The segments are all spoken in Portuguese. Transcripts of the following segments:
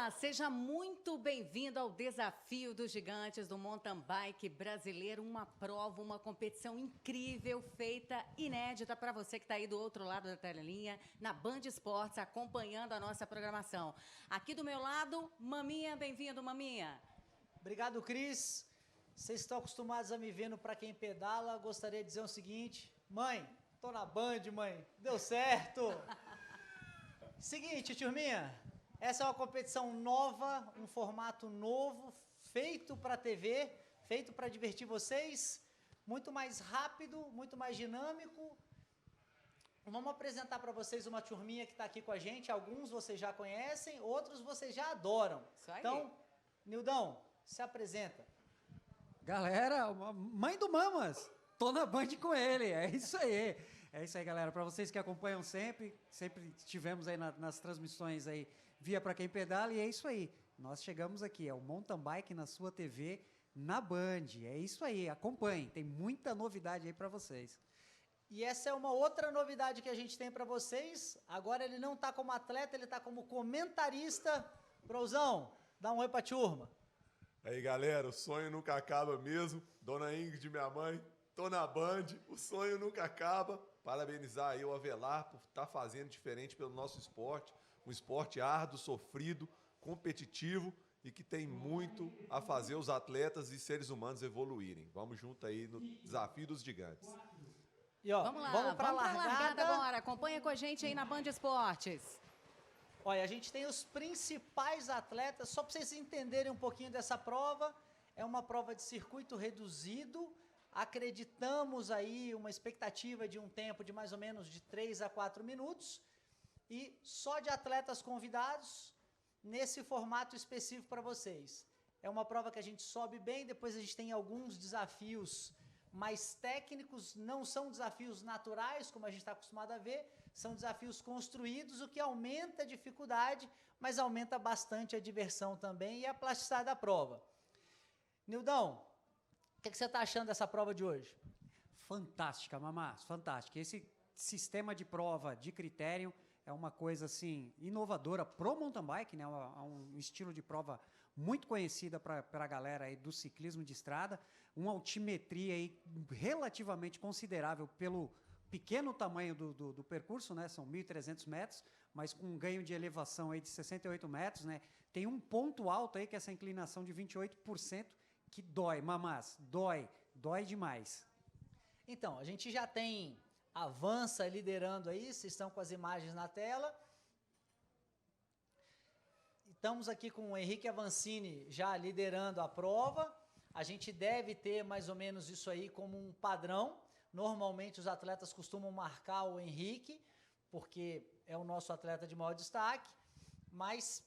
Olá, seja muito bem-vindo ao Desafio dos Gigantes do Mountain Bike Brasileiro, uma prova, uma competição incrível, feita, inédita para você que está aí do outro lado da telinha, na Band Esportes, acompanhando a nossa programação. Aqui do meu lado, Maminha, bem-vindo, Maminha. Obrigado, Cris. Vocês estão acostumados a me ver no Pra Quem Pedala, gostaria de dizer o seguinte: mãe, tô na Band, mãe, deu certo! Seguinte, turminha, essa é uma competição nova, um formato novo, feito para TV, feito para divertir vocês, muito mais rápido, muito mais dinâmico. Vamos apresentar para vocês uma turminha que está aqui com a gente, alguns vocês já conhecem, outros vocês já adoram. Isso aí. Então, Nildão, se apresenta. Galera, mãe do Mamas, tô na Band com ele, é isso aí. É isso aí, galera. Para vocês que acompanham sempre estivemos aí nas transmissões aí via Pra Quem Pedala, e é isso aí. Nós chegamos aqui, é o Mountain Bike na sua TV, na Band. É isso aí, acompanhem, tem muita novidade aí para vocês. E essa é uma outra novidade que a gente tem para vocês. Agora ele não está como atleta, ele está como comentarista. Brozão, dá um oi pra turma. Aí, galera, o sonho nunca acaba mesmo. Dona Ingrid, minha mãe, tô na Band, o sonho nunca acaba. Parabenizar aí o Avelar por estar fazendo diferente pelo nosso esporte. Um esporte árduo, sofrido, competitivo e que tem muito a fazer os atletas e seres humanos evoluírem. Vamos junto aí no Desafio dos Gigantes. E ó, Vamos lá, vamos para a largada agora. Acompanha com a gente aí na Band Esportes. Olha, a gente tem os principais atletas, só para vocês entenderem um pouquinho dessa prova. É uma prova de circuito reduzido. Acreditamos aí uma expectativa de um tempo de mais ou menos de 3 a 4 minutos. E só de atletas convidados nesse formato específico para vocês. É uma prova que a gente sobe bem, depois a gente tem alguns desafios mais técnicos, não são desafios naturais, como a gente está acostumado a ver, são desafios construídos, o que aumenta a dificuldade, mas aumenta bastante a diversão também e a plasticidade da prova. Nildão, o que você está achando dessa prova de hoje? Fantástica, Mamás, fantástica. Esse sistema de prova de critério é uma coisa assim inovadora pro mountain bike, né? Um estilo de prova muito conhecida para a galera aí do ciclismo de estrada, uma altimetria aí relativamente considerável pelo pequeno tamanho do percurso, né? São 1.300 metros, mas com um ganho de elevação aí de 68 metros, né? Tem um ponto alto aí que é essa inclinação de 28% que dói, Mamás, dói demais. Então, a gente já tem Avança liderando aí, vocês estão com as imagens na tela. Estamos aqui com o Henrique Avancini já liderando a prova. A gente deve ter mais ou menos isso aí como um padrão. Normalmente os atletas costumam marcar o Henrique, porque é o nosso atleta de maior destaque, mas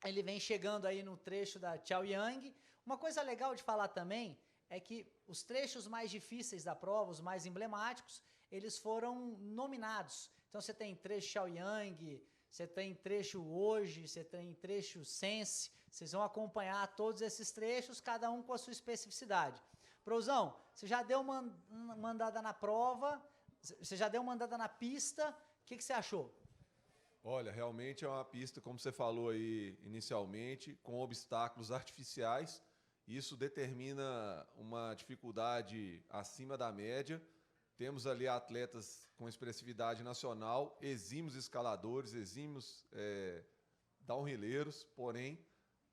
ele vem chegando aí no trecho da Chaoyang. Uma coisa legal de falar também é que os trechos mais difíceis da prova, os mais emblemáticos, eles foram nominados. Então você tem trecho Chaoyang, você tem trecho Hoje, você tem trecho Sense, vocês vão acompanhar todos esses trechos, cada um com a sua especificidade. Brozão, você já deu uma andada na prova, você já deu uma andada na pista, o que você achou? Olha, realmente é uma pista, como você falou aí inicialmente, com obstáculos artificiais. Isso determina uma dificuldade acima da média. Temos ali atletas com expressividade nacional, exímios escaladores, exímios downhilleiros, porém,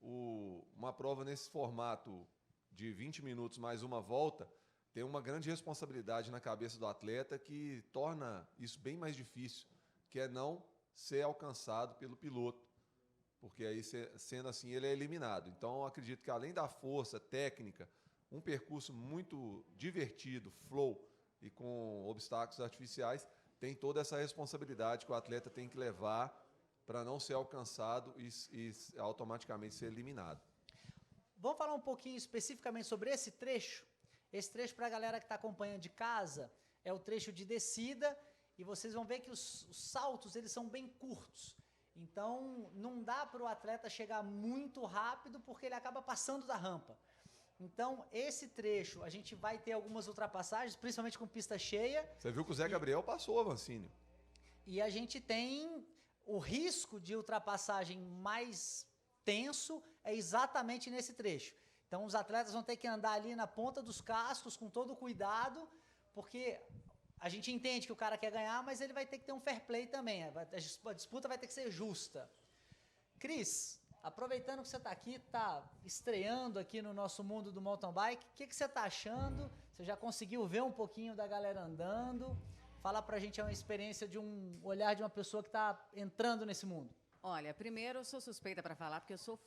uma prova nesse formato de 20 minutos mais uma volta tem uma grande responsabilidade na cabeça do atleta que torna isso bem mais difícil, que é não ser alcançado pelo piloto, porque aí, sendo assim, ele é eliminado. Então, eu acredito que, além da força técnica, um percurso muito divertido, flow, e com obstáculos artificiais, tem toda essa responsabilidade que o atleta tem que levar para não ser alcançado e automaticamente ser eliminado. Vamos falar um pouquinho especificamente sobre esse trecho? Esse trecho, para a galera que está acompanhando de casa, é o trecho de descida, e vocês vão ver que os saltos eles são bem curtos. Então, não dá para o atleta chegar muito rápido, porque ele acaba passando da rampa. Então, esse trecho, a gente vai ter algumas ultrapassagens, principalmente com pista cheia. Você viu que o Zé Gabriel passou o Avancini. E a gente tem o risco de ultrapassagem mais tenso é exatamente nesse trecho. Então, os atletas vão ter que andar ali na ponta dos cascos com todo cuidado, porque a gente entende que o cara quer ganhar, mas ele vai ter que ter um fair play também. A disputa vai ter que ser justa. Cris, aproveitando que você está aqui, está estreando aqui no nosso mundo do mountain bike, o que você está achando? Você já conseguiu ver um pouquinho da galera andando? Fala pra gente uma experiência de um olhar de uma pessoa que está entrando nesse mundo. Olha, primeiro eu sou suspeita para falar, porque eu sou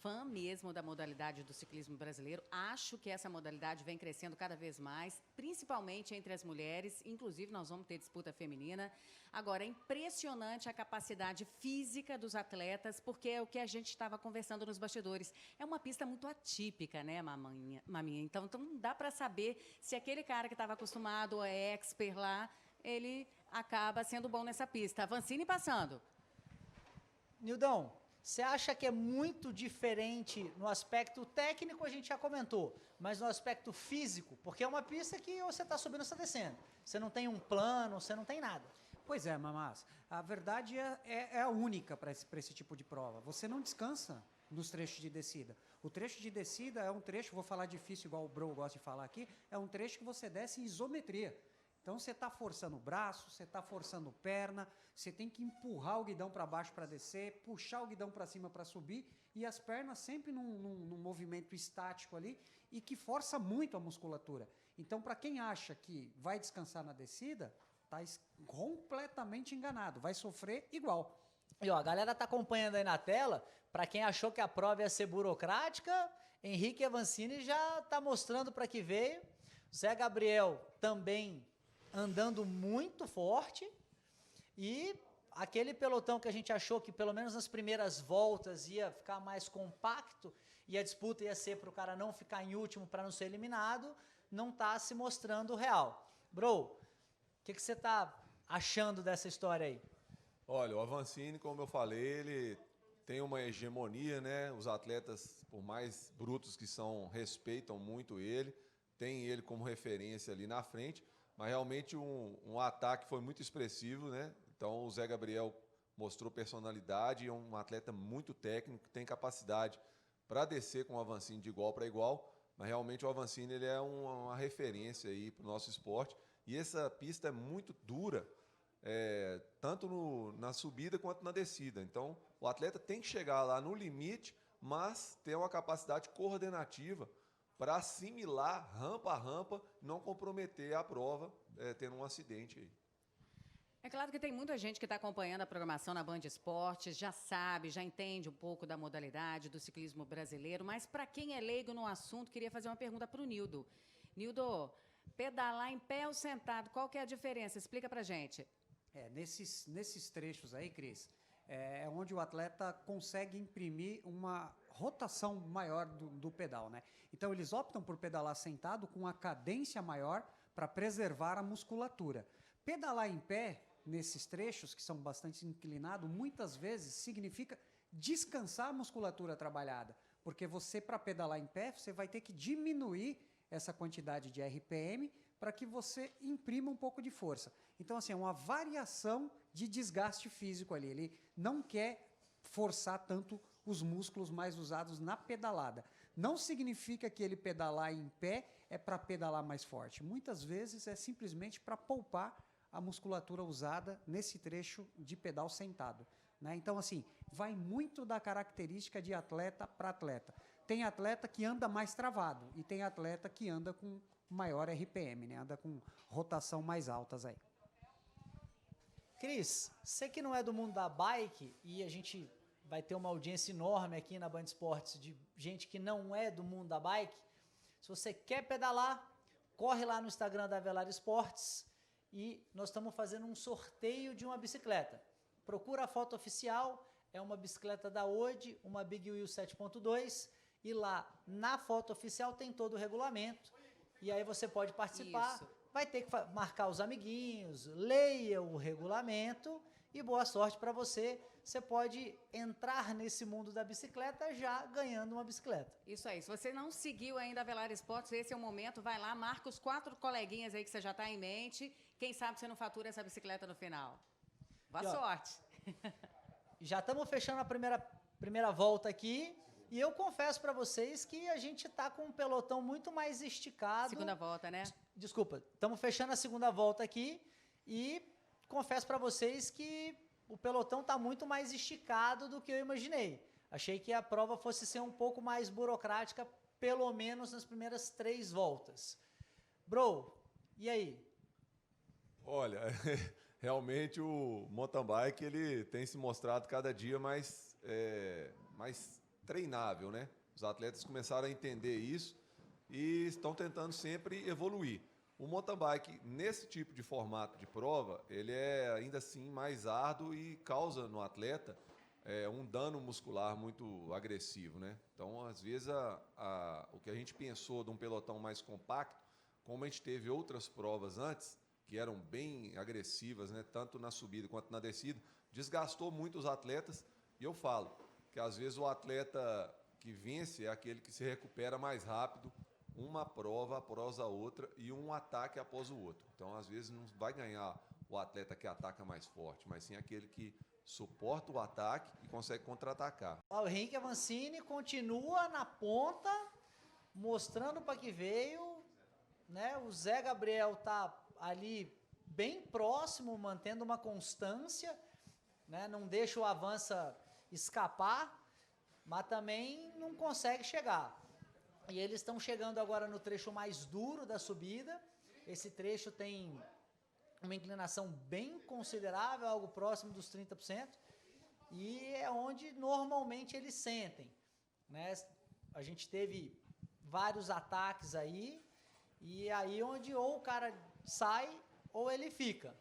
fã mesmo da modalidade do ciclismo brasileiro. Acho que essa modalidade vem crescendo cada vez mais, principalmente entre as mulheres. Inclusive, nós vamos ter disputa feminina. Agora, é impressionante a capacidade física dos atletas, porque é o que a gente estava conversando nos bastidores. É uma pista muito atípica, né, maminha? Então não dá para saber se aquele cara que estava acostumado ou é expert lá, ele acaba sendo bom nessa pista. Avancini passando. Nildão, você acha que é muito diferente no aspecto técnico, a gente já comentou, mas no aspecto físico? Porque é uma pista que você está subindo ou está descendo. Você não tem um plano, você não tem nada. Pois é, Mamás. A verdade é a única para esse tipo de prova. Você não descansa nos trechos de descida. O trecho de descida é um trecho, vou falar difícil igual o Bro gosta de falar aqui, é um trecho que você desce em isometria. Então, você está forçando o braço, você está forçando perna, você tem que empurrar o guidão para baixo para descer, puxar o guidão para cima para subir, e as pernas sempre num movimento estático ali, e que força muito a musculatura. Então, para quem acha que vai descansar na descida, está completamente enganado, vai sofrer igual. E ó, a galera tá acompanhando aí na tela, para quem achou que a prova ia ser burocrática, Henrique Avancini já está mostrando para que veio, Zé Gabriel também andando muito forte, e aquele pelotão que a gente achou que pelo menos nas primeiras voltas ia ficar mais compacto e a disputa ia ser para o cara não ficar em último para não ser eliminado, não está se mostrando real. Bro, o que você está achando dessa história aí? Olha, o Avancini, como eu falei, ele tem uma hegemonia, né? Os atletas, por mais brutos que são, respeitam muito ele, tem ele como referência ali na frente. Mas realmente um ataque foi muito expressivo, né? Então o Zé Gabriel mostrou personalidade, é um atleta muito técnico, tem capacidade para descer com o Avancini de igual para igual, mas realmente o Avancini ele é uma referência aí para o nosso esporte. E essa pista é muito dura, tanto na subida quanto na descida. Então o atleta tem que chegar lá no limite, mas ter uma capacidade coordenativa para assimilar rampa a rampa, não comprometer a prova, tendo um acidente aí. É claro que tem muita gente que está acompanhando a programação na Band Esportes, já sabe, já entende um pouco da modalidade do ciclismo brasileiro, mas para quem é leigo no assunto, queria fazer uma pergunta para o Nildo. Nildo, pedalar em pé ou sentado, qual que é a diferença? Explica para a gente. Nesses trechos aí, Cris, é onde o atleta consegue imprimir uma rotação maior do pedal, né? Então eles optam por pedalar sentado com a cadência maior para preservar a musculatura. Pedalar em pé nesses trechos que são bastante inclinados, muitas vezes significa descansar a musculatura trabalhada, porque você para pedalar em pé você vai ter que diminuir essa quantidade de RPM para que você imprima um pouco de força. Então assim, é uma variação de desgaste físico ali. Ele não quer forçar tanto os músculos mais usados na pedalada. Não significa que ele pedalar em pé é para pedalar mais forte. Muitas vezes é simplesmente para poupar a musculatura usada nesse trecho de pedal sentado, né? Então, assim, vai muito da característica de atleta para atleta. Tem atleta que anda mais travado e tem atleta que anda com maior RPM, né? Anda com rotação mais altas aí. Cris, você que não é do mundo da bike, e a gente vai ter uma audiência enorme aqui na Band Esportes de gente que não é do mundo da bike, se você quer pedalar, corre lá no Instagram da Avelar Esportes e nós estamos fazendo um sorteio de uma bicicleta. Procura a foto oficial, é uma bicicleta da Ode, uma Big Wheel 7.2, e lá na foto oficial tem todo o regulamento, e aí você pode participar. Isso. Vai ter que marcar os amiguinhos, leia o regulamento e boa sorte para você. Você pode entrar nesse mundo da bicicleta já ganhando uma bicicleta. Isso aí. Se você não seguiu ainda a Avelar Esportes, esse é o momento. Vai lá, marca os 4 coleguinhas aí que você já está em mente. Quem sabe você não fatura essa bicicleta no final. Boa sorte. Já estamos fechando a primeira primeira volta aqui. E eu confesso para vocês que a gente está com um pelotão muito mais esticado. Segunda volta, né? Desculpa, estamos fechando a segunda volta aqui e confesso para vocês que o pelotão está muito mais esticado do que eu imaginei. Achei que a prova fosse ser um pouco mais burocrática, pelo menos nas primeiras 3 voltas. Bro, e aí? Olha, realmente o mountain bike ele tem se mostrado cada dia mais treinável, né? Os atletas começaram a entender isso e estão tentando sempre evoluir. O mountain bike, nesse tipo de formato de prova, ele é ainda assim mais árduo e causa no atleta um dano muscular muito agressivo, né? Então, às vezes, o que a gente pensou de um pelotão mais compacto, como a gente teve outras provas antes, que eram bem agressivas, né? Tanto na subida quanto na descida, desgastou muito os atletas. E eu falo que, às vezes, o atleta que vence é aquele que se recupera mais rápido, uma prova após a outra e um ataque após o outro. Então, às vezes, não vai ganhar o atleta que ataca mais forte, mas sim aquele que suporta o ataque e consegue contra-atacar. O Henrique Avancini continua na ponta, mostrando para que veio, né? O Zé Gabriel tá ali bem próximo, mantendo uma constância, né? Não deixa o Avança escapar, mas também não consegue chegar. E eles estão chegando agora no trecho mais duro da subida. Esse trecho tem uma inclinação bem considerável, algo próximo dos 30%, e é onde normalmente eles sentem, né? A gente teve vários ataques aí, e aí onde ou o cara sai ou ele fica.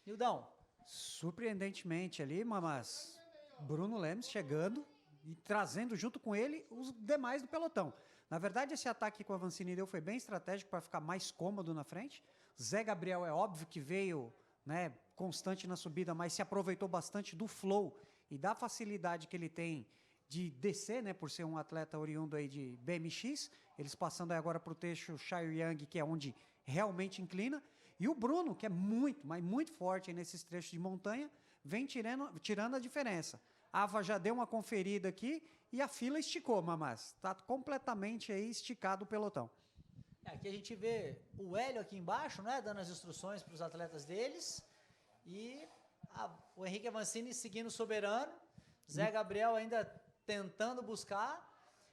Nildão? Surpreendentemente ali, mas Bruno Lemes chegando e trazendo junto com ele os demais do pelotão. Na verdade, esse ataque que o Avancini deu foi bem estratégico para ficar mais cômodo na frente. Zé Gabriel é óbvio que veio, né, constante na subida, mas se aproveitou bastante do flow e da facilidade que ele tem de descer, né, por ser um atleta oriundo aí de BMX. Eles passando aí agora para o trecho Chaoyang, que é onde realmente inclina. E o Bruno, que é muito, mas muito forte aí nesses trechos de montanha, vem tirando a diferença. A Ava já deu uma conferida aqui e a fila esticou, Mamás. Está completamente aí esticado o pelotão. Aqui a gente vê o Hélio aqui embaixo, né, dando as instruções para os atletas deles. E o Henrique Avancini seguindo soberano. Zé Gabriel ainda tentando buscar.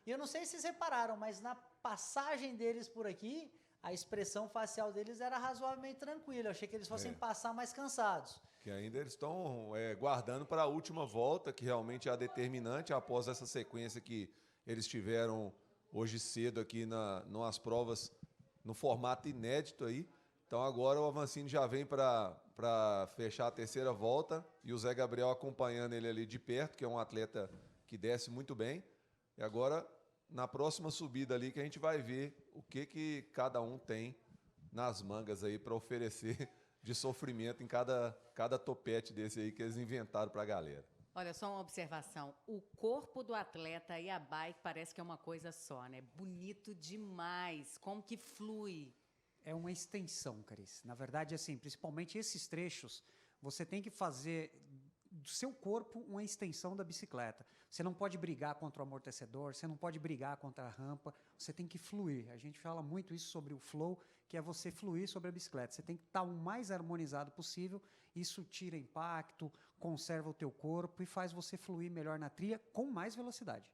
E eu não sei se vocês repararam, mas na passagem deles por aqui, a expressão facial deles era razoavelmente tranquila. Eu achei que eles fossem passar mais cansados. Que ainda eles estão guardando para a última volta, que realmente é a determinante, após essa sequência que eles tiveram hoje cedo aqui nas provas no formato inédito aí. Então agora o Avancini já vem para fechar a terceira volta e o Zé Gabriel acompanhando ele ali de perto, que é um atleta que desce muito bem. E agora, na próxima subida ali, que a gente vai ver o que cada um tem nas mangas aí para oferecer de sofrimento em cada topete desse aí que eles inventaram para a galera. Olha, só uma observação. O corpo do atleta e a bike parece que é uma coisa só, né? Bonito demais. Como que flui. É uma extensão, Cris. Na verdade, assim, principalmente esses trechos, você tem que fazer do seu corpo uma extensão da bicicleta. Você não pode brigar contra o amortecedor, você não pode brigar contra a rampa, você tem que fluir. A gente fala muito isso sobre o flow, que é você fluir sobre a bicicleta. Você tem que estar o mais harmonizado possível, isso tira impacto, conserva o teu corpo e faz você fluir melhor na trilha com mais velocidade.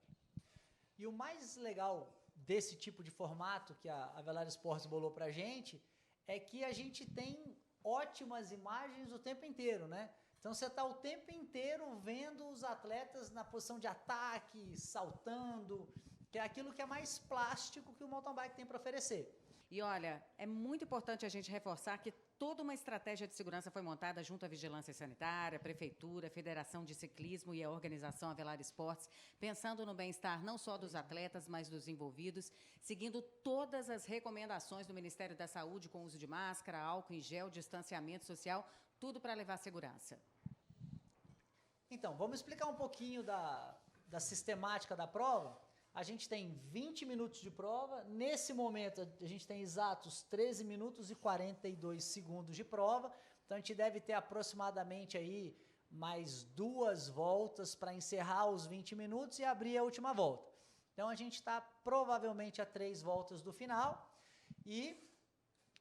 E o mais legal desse tipo de formato que a Avelar Esportes bolou pra gente é que a gente tem ótimas imagens o tempo inteiro, né? Então você está o tempo inteiro vendo os atletas na posição de ataque, saltando, que é aquilo que é mais plástico que o mountain bike tem para oferecer. E olha, é muito importante a gente reforçar que toda uma estratégia de segurança foi montada junto à Vigilância Sanitária, Prefeitura, Federação de Ciclismo e a Organização Avelar Esportes, pensando no bem-estar não só dos atletas, mas dos envolvidos, seguindo todas as recomendações do Ministério da Saúde com uso de máscara, álcool em gel, distanciamento social, tudo para levar segurança. Então, vamos explicar um pouquinho da sistemática da prova. A gente tem 20 minutos de prova. Nesse momento, a gente tem exatos 13 minutos e 42 segundos de prova. Então, a gente deve ter aproximadamente aí mais 2 voltas para encerrar os 20 minutos e abrir a última volta. Então a gente está provavelmente a 3 voltas do final e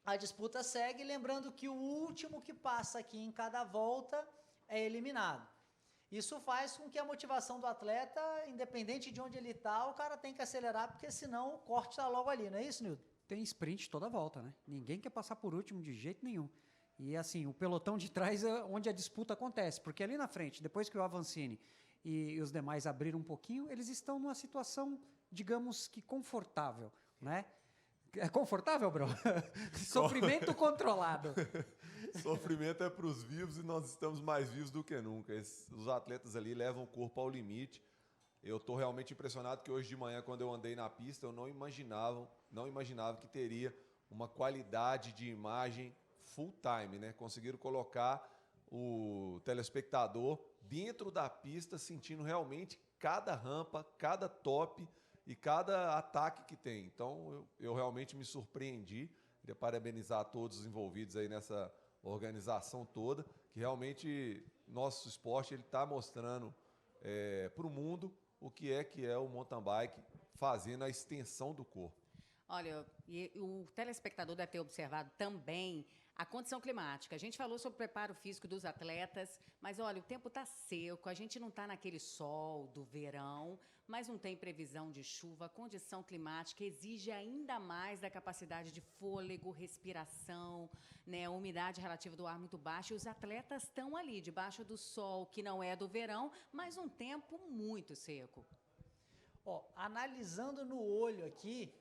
a disputa segue, lembrando que o último que passa aqui em cada volta é eliminado. Isso faz com que a motivação do atleta, independente de onde ele está, o cara tem que acelerar, porque senão o corte está logo ali, não é isso, Nilton? Tem sprint toda volta, né? Ninguém quer passar por último de jeito nenhum. E assim, o pelotão de trás é onde a disputa acontece, porque ali na frente, depois que o Avancini e os demais abriram um pouquinho, eles estão numa situação, digamos que confortável, né? É confortável, bro? Sofrimento controlado. Sofrimento é para os vivos e nós estamos mais vivos do que nunca. Os atletas ali levam o corpo ao limite. Eu estou realmente impressionado que hoje de manhã, quando eu andei na pista, eu não imaginava que teria uma qualidade de imagem full time, né? Conseguiram colocar o telespectador dentro da pista, sentindo realmente cada rampa, cada top e cada ataque que tem. Então, eu realmente me surpreendi. Queria parabenizar a todos os envolvidos aí nessa organização toda, que realmente nosso esporte está mostrando para o mundo o que é o mountain bike, fazendo a extensão do corpo. Olha, e o telespectador deve ter observado também a condição climática. A gente falou sobre o preparo físico dos atletas, mas olha, o tempo está seco, a gente não está naquele sol do verão, mas não tem previsão de chuva. A condição climática exige ainda mais da capacidade de fôlego, respiração, né, a umidade relativa do ar muito baixa. E os atletas estão ali, debaixo do sol, que não é do verão, mas um tempo muito seco. Ó, analisando no olho aqui,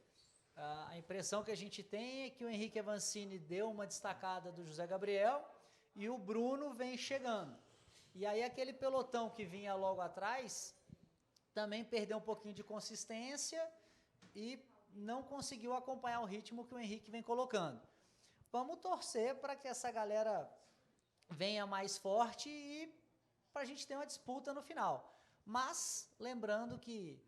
a impressão que a gente tem é que o Henrique Avancini deu uma destacada do José Gabriel e o Bruno vem chegando. E aí aquele pelotão que vinha logo atrás também perdeu um pouquinho de consistência e não conseguiu acompanhar o ritmo que o Henrique vem colocando. Vamos torcer para que essa galera venha mais forte e para a gente ter uma disputa no final. Mas lembrando que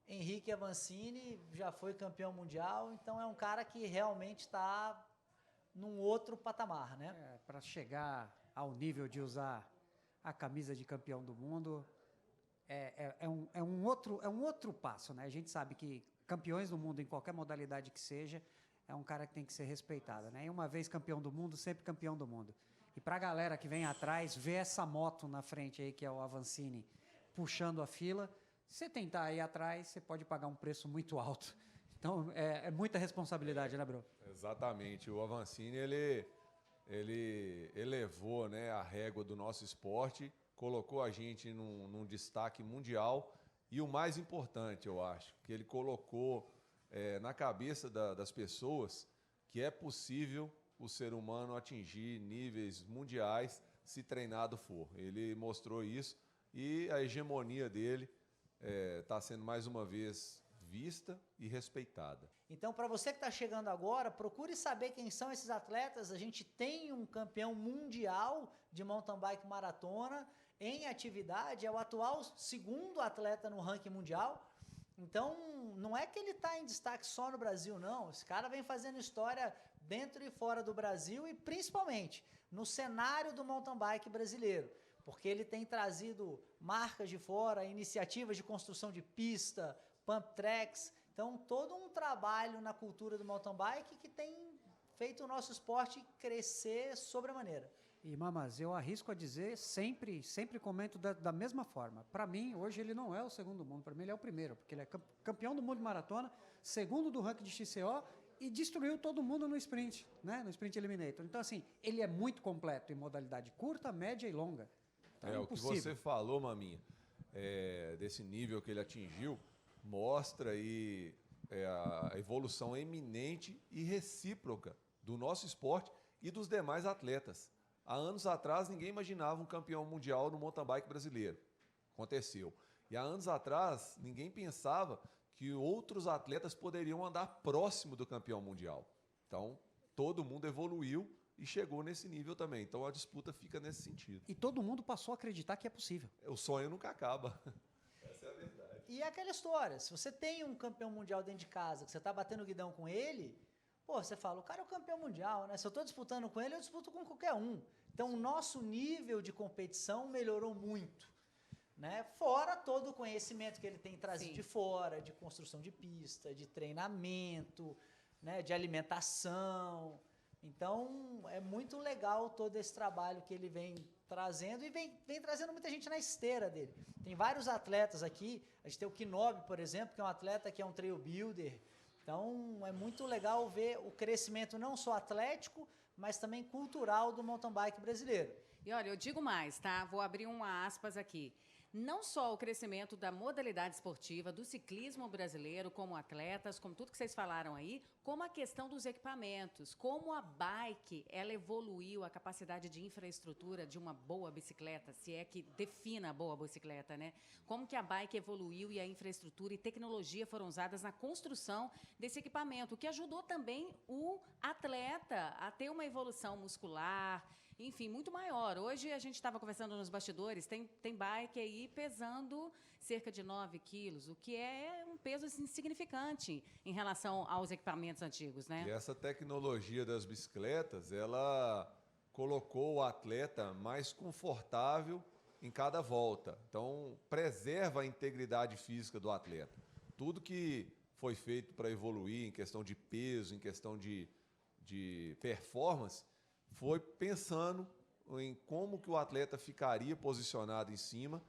Henrique Avancini já foi campeão mundial, então é um cara que realmente está num outro patamar, né? Para chegar ao nível de usar a camisa de campeão do mundo, é um outro passo, né? A gente sabe que campeões do mundo, em qualquer modalidade que seja, é um cara que tem que ser respeitado, né? E uma vez campeão do mundo, sempre campeão do mundo. E para a galera que vem atrás, ver essa moto na frente aí, que é o Avancini, puxando a fila, se você tentar ir atrás, você pode pagar um preço muito alto. Então, é muita responsabilidade, né, bro? Exatamente. O Avancini, ele elevou, né, a régua do nosso esporte, colocou a gente num destaque mundial e o mais importante, eu acho, que ele colocou na cabeça das pessoas que é possível o ser humano atingir níveis mundiais se treinado for. Ele mostrou isso e a hegemonia dele está sendo mais uma vez vista e respeitada. Então, para você que está chegando agora, procure saber quem são esses atletas. A gente tem um campeão mundial de mountain bike maratona em atividade, é o atual 2º atleta no ranking mundial. Então, não é que ele está em destaque só no Brasil, não. Esse cara vem fazendo história dentro e fora do Brasil e principalmente no cenário do mountain bike brasileiro, porque ele tem trazido marcas de fora, iniciativas de construção de pista, pump tracks, então todo um trabalho na cultura do mountain bike que tem feito o nosso esporte crescer sobremaneira. E, Mamas, eu arrisco a dizer, sempre comento da mesma forma. Para mim, hoje ele não é o 2º do mundo, para mim ele é o 1º, porque ele é campeão do mundo de maratona, 2º do ranking de XCO e destruiu todo mundo no sprint, né? No sprint eliminator. Então, assim, ele é muito completo em modalidade curta, média e longa. Então, o que você falou, Maminha, desse nível que ele atingiu, mostra aí a evolução eminente e recíproca do nosso esporte e dos demais atletas. Há anos atrás, ninguém imaginava um campeão mundial no mountain bike brasileiro. Aconteceu. E há anos atrás, ninguém pensava que outros atletas poderiam andar próximo do campeão mundial. Então, todo mundo evoluiu e chegou nesse nível também. Então, a disputa fica nesse sentido. E todo mundo passou a acreditar que é possível. O sonho nunca acaba. Essa é a verdade. E é aquela história, se você tem um campeão mundial dentro de casa, que você está batendo o guidão com ele, Pô, você fala, o cara é o campeão mundial, né? Se eu estou disputando com ele, eu disputo com qualquer um. Então, o nosso nível de competição melhorou muito, né? Fora todo o conhecimento que ele tem trazido de fora, de construção de pista, de treinamento, né? De alimentação. Então, é muito legal todo esse trabalho que ele vem trazendo e vem trazendo muita gente na esteira dele. Tem vários atletas aqui, a gente tem o Kinobi, por exemplo, que é um atleta que é um trail builder. Então, é muito legal ver o crescimento não só atlético, mas também cultural do mountain bike brasileiro. E olha, eu digo mais, tá? Vou abrir uma aspas aqui. Não só o crescimento da modalidade esportiva, do ciclismo brasileiro, como atletas, como tudo que vocês falaram aí, como a questão dos equipamentos, como a bike, ela evoluiu a capacidade de infraestrutura de uma boa bicicleta, se é que defina a boa bicicleta, né? Como que a bike evoluiu e a infraestrutura e tecnologia foram usadas na construção desse equipamento, o que ajudou também o atleta a ter uma evolução muscular, enfim, muito maior. Hoje a gente estava conversando nos bastidores, tem bike aí pesando cerca de 9 quilos, o que é um peso insignificante em relação aos equipamentos antigos, né? E essa tecnologia das bicicletas, ela colocou o atleta mais confortável em cada volta. Então, preserva a integridade física do atleta. Tudo que foi feito para evoluir em questão de peso, em questão de performance, foi pensando em como que o atleta ficaria posicionado em cima,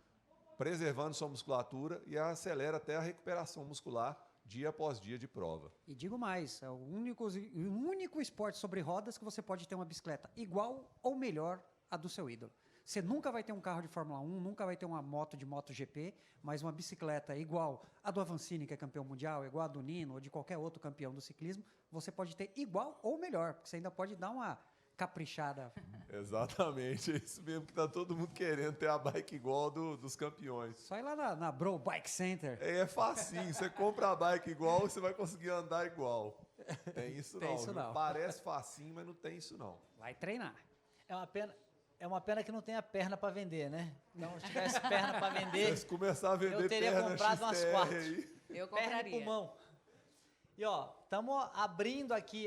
preservando sua musculatura e acelera até a recuperação muscular dia após dia de prova. E digo mais, é o único esporte sobre rodas que você pode ter uma bicicleta igual ou melhor a do seu ídolo. Você nunca vai ter um carro de Fórmula 1, nunca vai ter uma moto de MotoGP, mas uma bicicleta igual a do Avancini, que é campeão mundial, igual a do Nino ou de qualquer outro campeão do ciclismo, você pode ter igual ou melhor, porque você ainda pode dar uma caprichada. Exatamente, é isso mesmo que tá todo mundo querendo, ter a bike igual dos campeões. Só ir lá na Bro Bike Center. É facinho, você compra a bike igual, você vai conseguir andar igual. Tem isso Tem não, isso viu? não. Parece facinho, mas não tem isso não. Vai treinar. É uma pena que não tenha perna para vender, né? Então, se tivesse perna para vender, Se começar a vender eu teria perna comprado umas XTR 4. aí, Eu Perna e compraria. pulmão. E ó, estamos abrindo aqui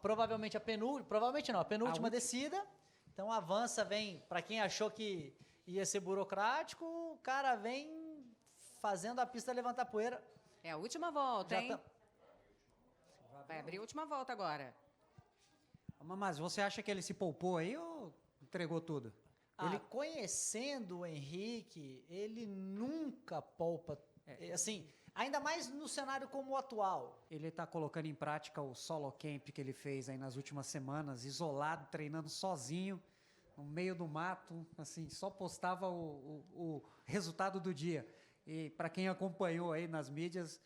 provavelmente a penúltima, provavelmente não, a penúltima descida. Então avança, vem, para quem achou que ia ser burocrático, o cara vem fazendo a pista levantar poeira. É a última volta, Já hein? Vai abrir a última volta agora. Mas você acha que ele se poupou aí ou entregou tudo? Conhecendo o Henrique, ele nunca poupa, assim, ainda mais no cenário como o atual. Ele está colocando em prática o solo camp que ele fez aí nas últimas semanas, isolado, treinando sozinho, no meio do mato, assim, só postava o resultado do dia. E para quem acompanhou aí nas mídias,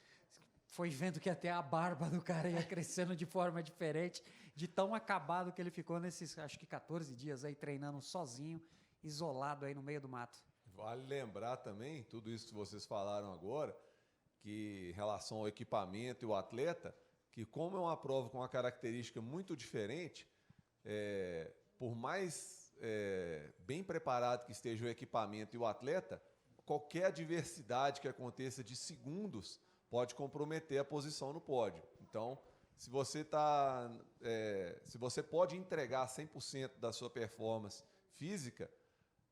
foi vendo que até a barba do cara ia crescendo de forma diferente, de tão acabado que ele ficou nesses, acho que 14 dias aí treinando sozinho, isolado aí no meio do mato. Vale lembrar também, tudo isso que vocês falaram agora, que em relação ao equipamento e o atleta, que como é uma prova com uma característica muito diferente, por mais bem preparado que esteja o equipamento e o atleta, qualquer adversidade que aconteça de segundos pode comprometer a posição no pódio. Então, se você pode entregar 100% da sua performance física,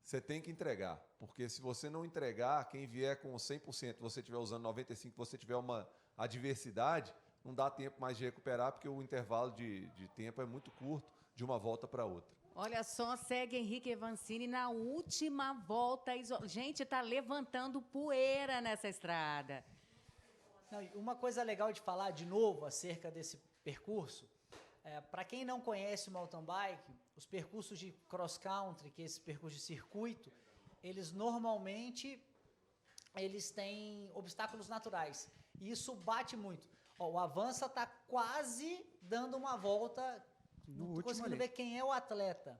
você tem que entregar, porque se você não entregar, quem vier com 100%, você estiver usando 95%, você tiver uma adversidade, não dá tempo mais de recuperar, porque o intervalo de tempo é muito curto de uma volta para outra. Olha só, segue Henrique Avancini na última volta. Gente, tá levantando poeira nessa estrada. Não, e uma coisa legal de falar de novo acerca desse percurso, para quem não conhece o mountain bike, os percursos de cross country, que é esse percurso de circuito, eles normalmente têm obstáculos naturais. E isso bate muito. Ó, o Avança está quase dando uma volta, não tô conseguindo ver quem é o atleta.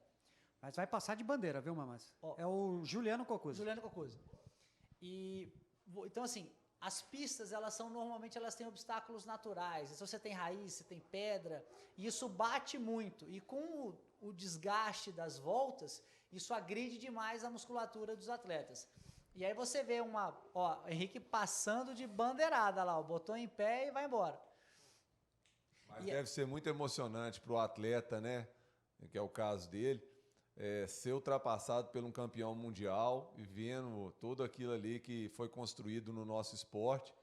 Mas vai passar de bandeira, viu, Mamas? É o Juliano Cocuso. Juliano Cocuso. Então, assim, as pistas, normalmente elas têm obstáculos naturais. Então, você tem raiz, você tem pedra, e isso bate muito. E com o desgaste das voltas, isso agride demais a musculatura dos atletas. E aí você vê Henrique passando de bandeirada lá, botou em pé e vai embora. Mas deve ser muito emocionante para o atleta, né? Que é o caso dele, ser ultrapassado por um campeão mundial e vendo tudo aquilo ali que foi construído no nosso esporte.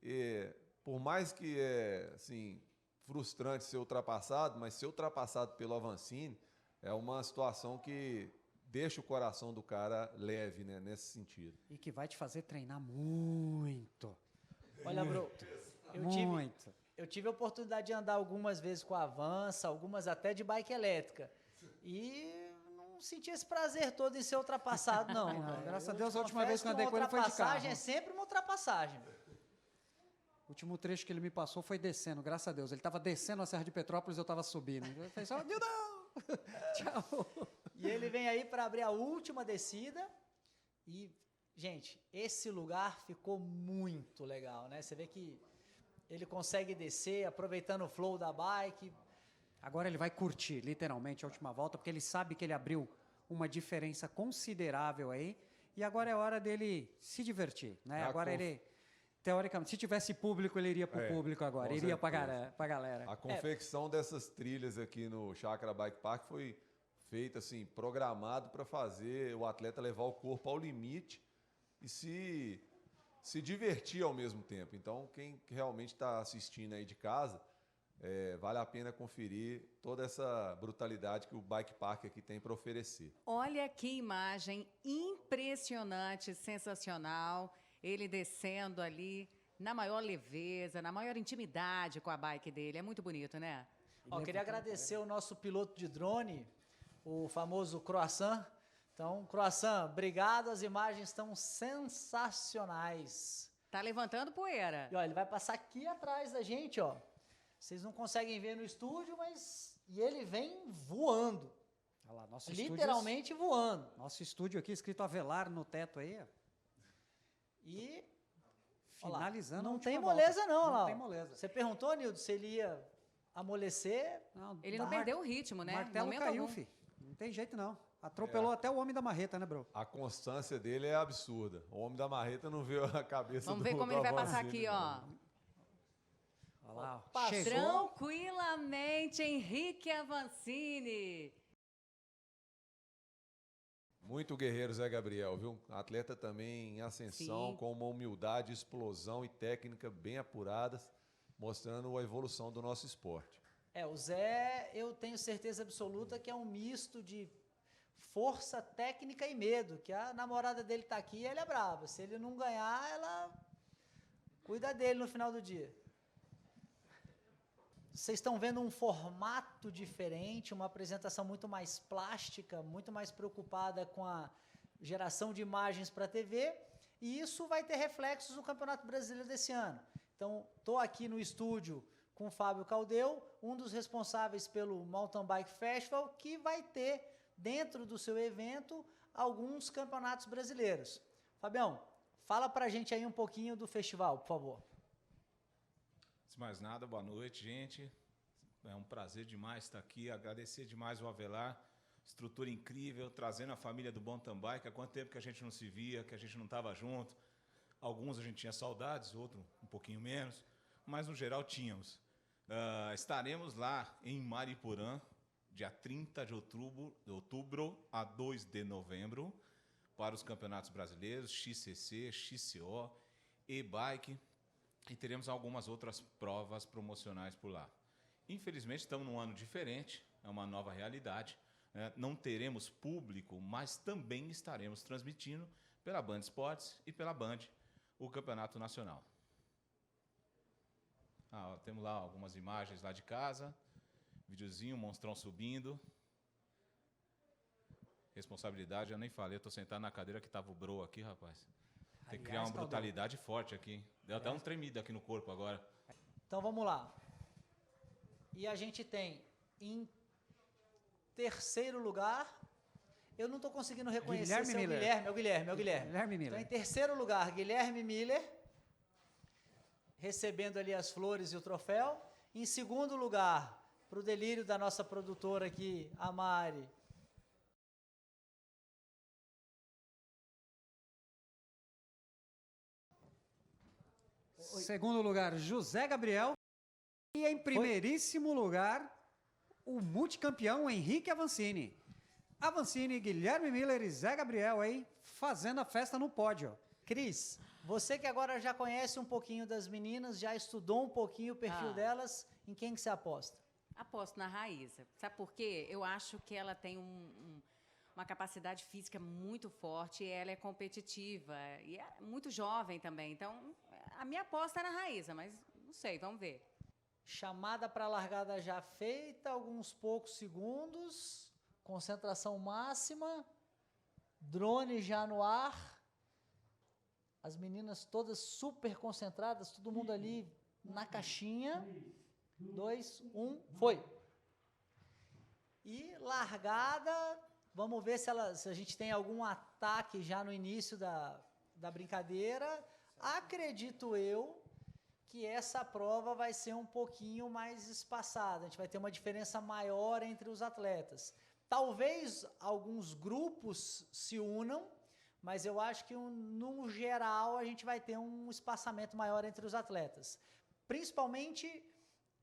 E, por mais que é assim, frustrante ser ultrapassado, mas ser ultrapassado pelo Avancini é uma situação que deixa o coração do cara leve, né, nesse sentido. E que vai te fazer treinar muito. Olha, bro, Muito. eu tive a oportunidade de andar algumas vezes com a Avança, algumas até de bike elétrica. E não senti esse prazer todo em ser ultrapassado, não. Não, velho. graças a Eu Deus, te a última vez confesso que eu andei com ele foi de ultrapassagem carro. é sempre uma ultrapassagem. O último trecho que ele me passou foi descendo, graças a Deus. Ele estava descendo a Serra de Petrópolis, eu estava subindo. Eu falei só, não! Tchau! E ele vem aí para abrir a última descida. E, gente, esse lugar ficou muito legal, né? Você vê que ele consegue descer, aproveitando o flow da bike. Agora ele vai curtir, literalmente, a última volta, porque ele sabe que ele abriu uma diferença considerável aí. E agora é hora dele se divertir, né? Agora ele, teoricamente, se tivesse público, ele iria para o público agora, iria para a galera. A confecção dessas trilhas aqui no Chácara Bike Park foi feita assim, programado para fazer o atleta levar o corpo ao limite e se divertir ao mesmo tempo. Então, quem realmente está assistindo aí de casa, vale a pena conferir toda essa brutalidade que o Bike Park aqui tem para oferecer. Olha que imagem impressionante, sensacional. Ele descendo ali na maior leveza, na maior intimidade com a bike dele. É muito bonito, né? Ó, queria agradecer o nosso piloto de drone, o famoso Croissant. Então, Croissant, obrigado, as imagens estão sensacionais. Tá levantando poeira. E ó, ele vai passar aqui atrás da gente, ó. Vocês não conseguem ver no estúdio, mas... E ele vem voando. Olha lá, nosso Literalmente voando. Nosso estúdio aqui, escrito Avelar no teto aí, ó. E... Finalizando. Não a última tem volta. moleza não, Não lá. tem moleza. Você perguntou, Nildo, se ele ia amolecer? Não, Ele não o perdeu o ritmo, né? martelo Momento caiu, algum. fi. Não tem jeito, não. Atropelou até o homem da marreta, né, bro? A constância dele é absurda. O homem da marreta não viu a cabeça Vamos do ver como ele vai passar Avancini, aqui, ó. não. Olha lá, ó. Passou. Chegou. Tranquilamente, Henrique Avancini. Muito guerreiro Zé Gabriel, viu? Atleta também em ascensão, Sim. com uma humildade, explosão e técnica bem apuradas, mostrando a evolução do nosso esporte. O Zé, eu tenho certeza absoluta que é um misto de força, técnica e medo, que a namorada dele tá aqui e ele é bravo. Se ele não ganhar, ela cuida dele no final do dia. Vocês estão vendo um formato diferente, uma apresentação muito mais plástica, muito mais preocupada com a geração de imagens para a TV, e isso vai ter reflexos no Campeonato Brasileiro desse ano. Então, estou aqui no estúdio com o Fábio Caldeu, um dos responsáveis pelo Mountain Bike Festival, que vai ter, dentro do seu evento, alguns campeonatos brasileiros. Fabião, fala pra gente aí um pouquinho do festival, por favor. Antes de mais nada, boa noite, gente. É um prazer demais estar aqui, agradecer demais o Avelar, estrutura incrível, trazendo a família do Mountain Bike. Há quanto tempo que a gente não se via, que a gente não estava junto. Alguns a gente tinha saudades, outros um pouquinho menos, mas no geral tínhamos. Estaremos lá em Mariporã, dia 30 de outubro a 2 de novembro, para os campeonatos brasileiros, XCC, XCO, e-bike, e teremos algumas outras provas promocionais por lá. Infelizmente, estamos num ano diferente, é uma nova realidade, né? Não teremos público, mas também estaremos transmitindo pela Band Esportes e pela Band o Campeonato Nacional. Temos lá algumas imagens lá de casa, videozinho, monstrão subindo. Responsabilidade, eu nem falei, eu estou sentado na cadeira que estava o bro aqui, rapaz. Tem que criar uma brutalidade forte aqui. Deu até um tremido aqui no corpo agora. Então vamos lá. E a gente tem em terceiro lugar, eu não estou conseguindo reconhecer Guilherme se é o Miller. Guilherme, é o Guilherme, é o Guilherme. Guilherme Miller. Então, em terceiro lugar, Guilherme Miller, recebendo ali as flores e o troféu. Em segundo lugar, para o delírio da nossa produtora aqui, a Mari, Segundo lugar, José Gabriel. E em primeiríssimo lugar, o multicampeão Henrique Avancini. Avancini, Guilherme Miller e Zé Gabriel aí fazendo a festa no pódio. Cris, você que agora já conhece um pouquinho das meninas, já estudou um pouquinho o perfil delas, em quem que você aposta? Aposto na Raíza. Sabe por quê? Eu acho que ela tem uma capacidade física muito forte e ela é competitiva. E é muito jovem também. Então, a minha aposta é na Raíza, mas não sei, vamos ver. Chamada para a largada já feita, alguns poucos segundos, concentração máxima, drone já no ar, as meninas todas super concentradas, todo mundo ali na caixinha. 2, 1, foi! E largada, vamos ver se a gente tem algum ataque já no início da brincadeira. Acredito eu que essa prova vai ser um pouquinho mais espaçada, a gente vai ter uma diferença maior entre os atletas. Talvez alguns grupos se unam, mas eu acho que no geral a gente vai ter um espaçamento maior entre os atletas, principalmente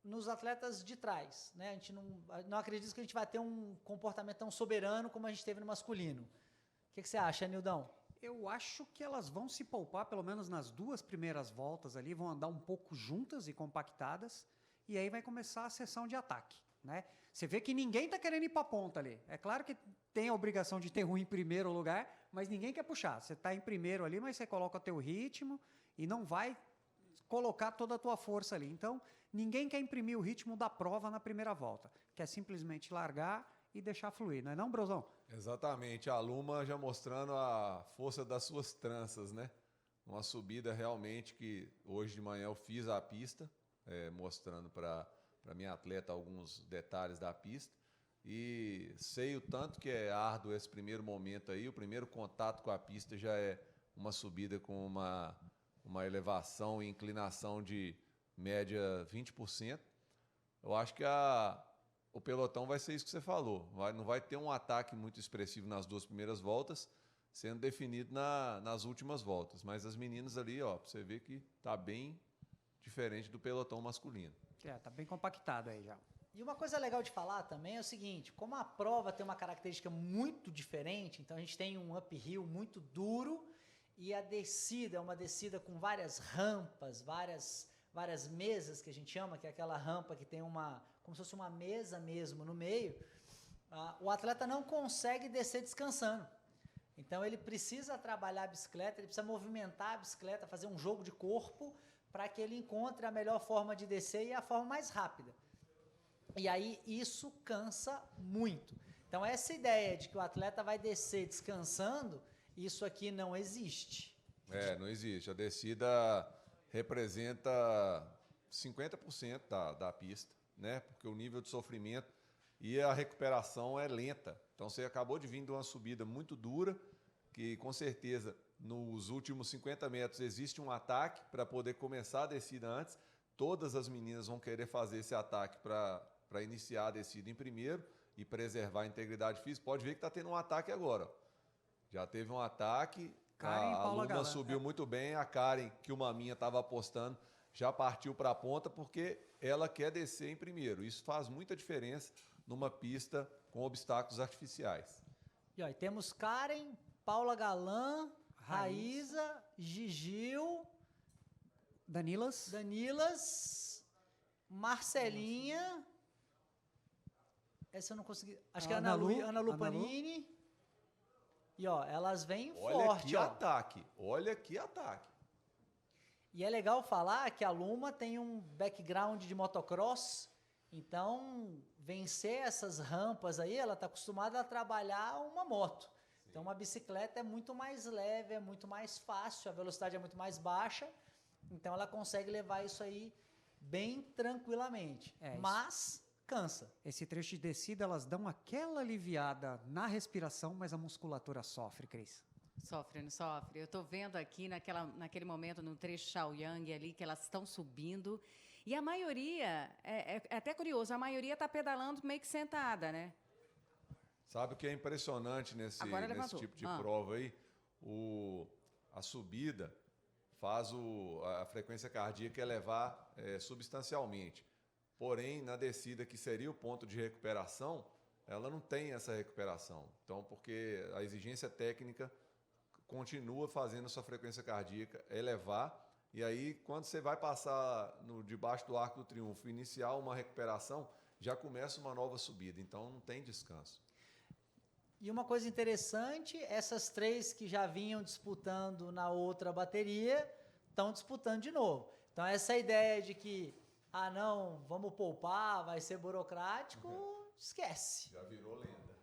nos atletas de trás, né? A gente não acredita que a gente vai ter um comportamento tão soberano como a gente teve no masculino. O que você acha, Nildão? Eu acho que elas vão se poupar, pelo menos nas 2 primeiras voltas ali, vão andar um pouco juntas e compactadas, e aí vai começar a sessão de ataque, né? Você vê que ninguém está querendo ir para a ponta ali. É claro que tem a obrigação de ter um em primeiro lugar, mas ninguém quer puxar. Você está em primeiro ali, mas você coloca o teu ritmo e não vai colocar toda a tua força ali. Então, ninguém quer imprimir o ritmo da prova na primeira volta. Quer simplesmente largar e deixar fluir, não é não, Brosão? Exatamente, a Luma já mostrando a força das suas tranças, né? Uma subida realmente que hoje de manhã eu fiz a pista, mostrando para minha atleta alguns detalhes da pista, e sei o tanto que é árduo esse primeiro momento aí, o primeiro contato com a pista já é uma subida com uma elevação e inclinação de média 20%. Eu acho que o pelotão vai ser isso que você falou. Não vai ter um ataque muito expressivo nas 2 primeiras voltas, sendo definido nas últimas voltas. Mas as meninas ali, ó, você vê que tá bem diferente do pelotão masculino. Tá bem compactado aí já. E uma coisa legal de falar também é o seguinte, como a prova tem uma característica muito diferente, então a gente tem um uphill muito duro e a descida é uma descida com várias rampas, várias mesas que a gente chama, que é aquela rampa que tem como se fosse uma mesa mesmo no meio, o atleta não consegue descer descansando. Então ele precisa trabalhar a bicicleta, ele precisa movimentar a bicicleta, fazer um jogo de corpo para que ele encontre a melhor forma de descer e a forma mais rápida. E aí isso cansa muito. Então essa ideia de que o atleta vai descer descansando, isso aqui não existe. Não existe. A descida representa 50% da pista, né? Porque o nível de sofrimento e a recuperação é lenta. Então você acabou de vir de uma subida muito dura, que com certeza nos últimos 50 metros existe um ataque para poder começar a descida antes. Todas as meninas vão querer fazer esse ataque para iniciar a descida em primeiro e preservar a integridade física. Pode ver que está tendo um ataque agora. Já teve um ataque, a Luma subiu muito bem, a Karen, que o Maminha estava apostando, já partiu para a ponta porque ela quer descer em primeiro. Isso faz muita diferença numa pista com obstáculos artificiais. E aí temos Karen, Paula Galan, Raíza, Gigil, Danilas, Marcelinha, essa eu não consegui, acho que é Ana Ana Lu Lu. Panini. E ó, elas vêm Olha forte, que ó. ataque, olha que ataque. E é legal falar que a Luma tem um background de motocross, então vencer essas rampas aí, ela está acostumada a trabalhar uma moto. Sim. Então uma bicicleta é muito mais leve, é muito mais fácil, a velocidade é muito mais baixa, então ela consegue levar isso aí bem tranquilamente. Mas cansa. Esse trecho de descida, elas dão aquela aliviada na respiração, mas a musculatura sofre, Cris. Sofre, não sofre? Eu estou vendo aqui naquele momento, no trecho Shaoyang ali, que elas estão subindo. E a maioria, é até curioso, a maioria está pedalando meio que sentada, né? Sabe o que é impressionante nesse tipo de prova aí? A subida faz a frequência cardíaca elevar substancialmente. porém, na descida, que seria o ponto de recuperação, ela não tem essa recuperação. Então, porque a exigência técnica continua fazendo a sua frequência cardíaca elevar, e aí, quando você vai passar debaixo do Arco do Triunfo, iniciar uma recuperação, já começa uma nova subida, então não tem descanso. E uma coisa interessante, essas 3 que já vinham disputando na outra bateria, estão disputando de novo. Então, essa ideia de que, não, vamos poupar, vai ser burocrático, esquece. Já virou lenda.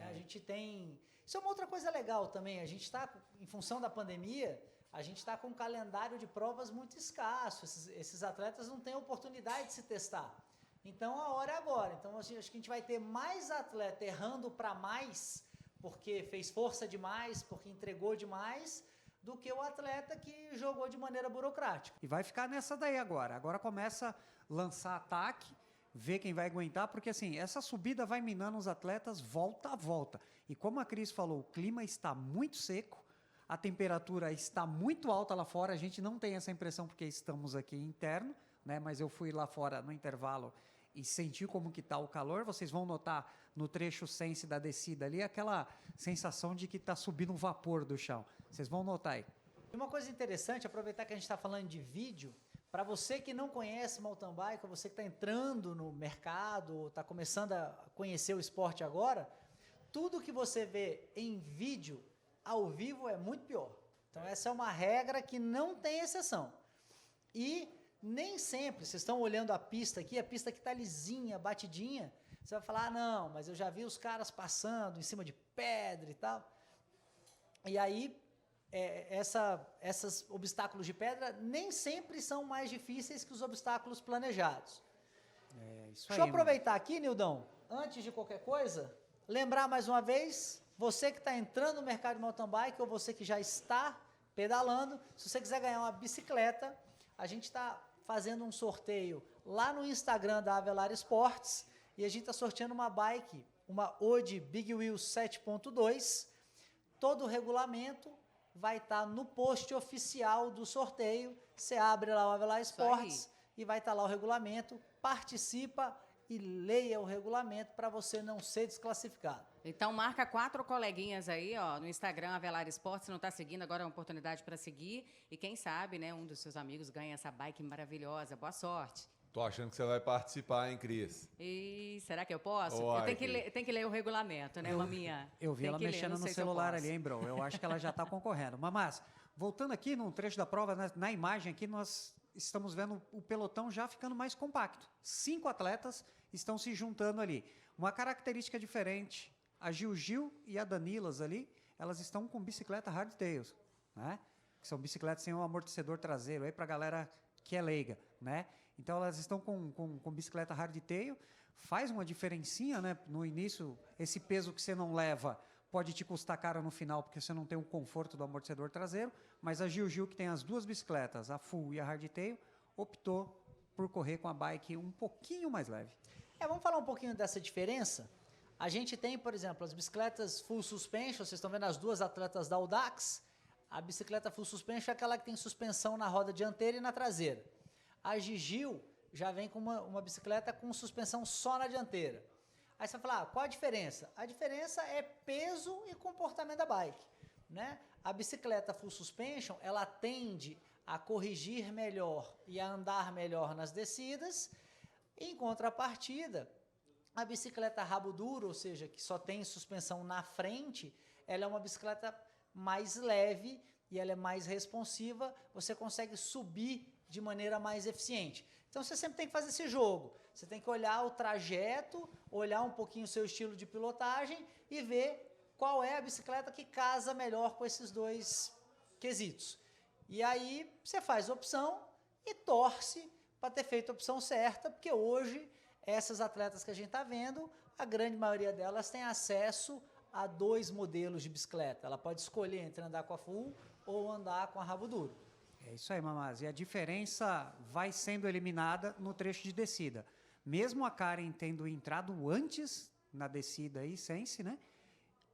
A gente tem... Isso é uma outra coisa legal também, a gente está, em função da pandemia, a gente está com um calendário de provas muito escasso, esses atletas não têm oportunidade de se testar. Então, a hora é agora. Então, acho que a gente vai ter mais atleta errando para mais, porque fez força demais, porque entregou demais, do que o atleta que jogou de maneira burocrática. E vai ficar nessa daí agora. Agora começa a lançar ataque, ver quem vai aguentar, porque assim, essa subida vai minando os atletas volta a volta. E como a Cris falou, o clima está muito seco, a temperatura está muito alta lá fora, a gente não tem essa impressão porque estamos aqui interno, né? Mas eu fui lá fora no intervalo e senti como que está o calor. Vocês vão notar no trecho sense da descida ali, aquela sensação de que está subindo um vapor do chão. Vocês vão notar aí. E uma coisa interessante, aproveitar que a gente está falando de vídeo, para você que não conhece mountain bike, ou você que está entrando no mercado, está começando a conhecer o esporte agora, tudo que você vê em vídeo, ao vivo, é muito pior. Então, essa é uma regra que não tem exceção. E nem sempre, vocês estão olhando a pista que está lisinha, batidinha, você vai falar, não, mas eu já vi os caras passando em cima de pedra e tal. E aí, esses obstáculos de pedra nem sempre são mais difíceis que os obstáculos planejados. Deixa eu aproveitar aqui, Nildão, antes de qualquer coisa, lembrar mais uma vez, você que está entrando no mercado de mountain bike ou você que já está pedalando, se você quiser ganhar uma bicicleta, a gente está fazendo um sorteio lá no Instagram da Avelar Esportes e a gente está sorteando uma bike, uma Ode Big Wheel 7.2. Todo o regulamento vai estar no post oficial do sorteio. Você abre lá o Avelar Esportes e vai estar lá o regulamento. Participa e leia o regulamento para você não ser desclassificado. Então, marca 4 coleguinhas aí, ó, no Instagram, Avelar Esportes. Se não está seguindo, agora é uma oportunidade para seguir. E quem sabe, né, um dos seus amigos ganha essa bike maravilhosa. Boa sorte. Tô achando que você vai participar, hein, Cris? E será que eu posso? Uai, eu tenho que ler o regulamento, né, maminha? Eu vi ela mexendo no celular ali, hein, bro? Eu acho que ela já está concorrendo. Mamás, voltando aqui num trecho da prova, na imagem aqui, nós estamos vendo o pelotão já ficando mais compacto. 5 atletas estão se juntando ali. Uma característica diferente, a Gil e a Danilas ali, elas estão com bicicleta hardtails, né? Que são bicicletas sem um amortecedor traseiro, aí para a galera que é leiga, né? Então elas estão com bicicleta hardtail, faz uma diferencinha, né? No início, esse peso que você não leva pode te custar caro no final, porque você não tem o conforto do amortecedor traseiro, mas a Gil, que tem as 2 bicicletas, a full e a hardtail, optou por correr com a bike um pouquinho mais leve. Vamos falar um pouquinho dessa diferença? A gente tem, por exemplo, as bicicletas full suspension, vocês estão vendo as 2 atletas da Audax. A bicicleta full suspension é aquela que tem suspensão na roda dianteira e na traseira. A Gigil já vem com uma bicicleta com suspensão só na dianteira. Aí você vai falar, qual a diferença? A diferença é peso e comportamento da bike, né? A bicicleta full suspension, ela tende a corrigir melhor e a andar melhor nas descidas. Em contrapartida, a bicicleta rabo duro, ou seja, que só tem suspensão na frente, ela é uma bicicleta mais leve e ela é mais responsiva, você consegue subir de maneira mais eficiente. Então você sempre tem que fazer esse jogo, você tem que olhar o trajeto, olhar um pouquinho o seu estilo de pilotagem e ver qual é a bicicleta que casa melhor com esses 2 quesitos. E aí você faz a opção e torce para ter feito a opção certa, porque hoje essas atletas que a gente está vendo, a grande maioria delas tem acesso a 2 modelos de bicicleta. Ela pode escolher entre andar com a full ou andar com a rabo duro. É isso aí, Mamás. E a diferença vai sendo eliminada no trecho de descida. Mesmo a Karen tendo entrado antes na descida aí, sense, né?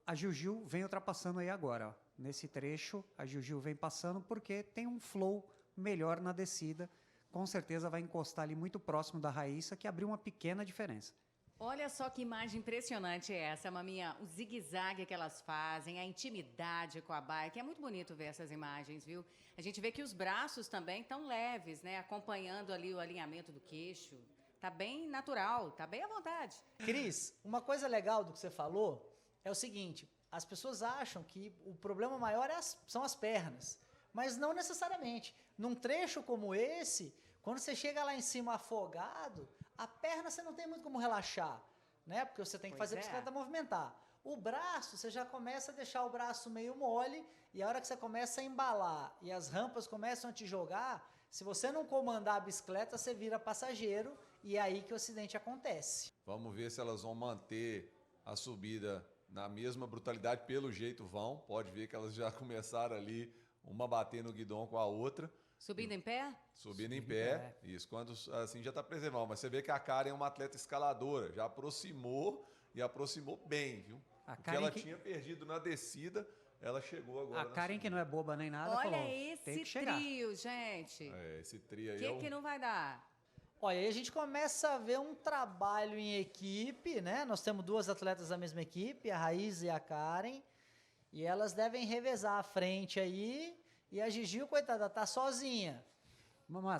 A Gil vem ultrapassando aí agora, ó. Nesse trecho, a Gil vem passando porque tem um flow melhor na descida, com certeza vai encostar ali muito próximo da Raíssa, que abriu uma pequena diferença. Olha só que imagem impressionante é essa, maminha. O zigue-zague que elas fazem, a intimidade com a bike. É muito bonito ver essas imagens, viu? A gente vê que os braços também estão leves, né? Acompanhando ali o alinhamento do queixo. Tá bem natural, tá bem à vontade. Cris, uma coisa legal do que você falou é o seguinte, as pessoas acham que o problema maior são as pernas, mas não necessariamente. Num trecho como esse, quando você chega lá em cima afogado, a perna você não tem muito como relaxar, né? Porque você tem que fazer a bicicleta movimentar. O braço, você já começa a deixar o braço meio mole e a hora que você começa a embalar e as rampas começam a te jogar, se você não comandar a bicicleta, você vira passageiro e é aí que o acidente acontece. Vamos ver se elas vão manter a subida na mesma brutalidade. Pelo jeito vão. Pode ver que elas já começaram ali, uma bater no guidão com a outra. Subindo em pé? Subindo em pé. Isso, quando assim já está preservado. Mas você vê que a Karen é uma atleta escaladora. Já aproximou e aproximou bem, viu? O que ela tinha perdido na descida, ela chegou agora. A Karen, que não é boba nem nada, Olha falou, esse tem que chegar. trio, gente. Esse trio aí O que não vai dar? Olha, aí a gente começa a ver um trabalho em equipe, né? Nós temos duas atletas da mesma equipe, a Raíssa e a Karen, e elas devem revezar a frente aí, e a Gigi, coitada, tá sozinha.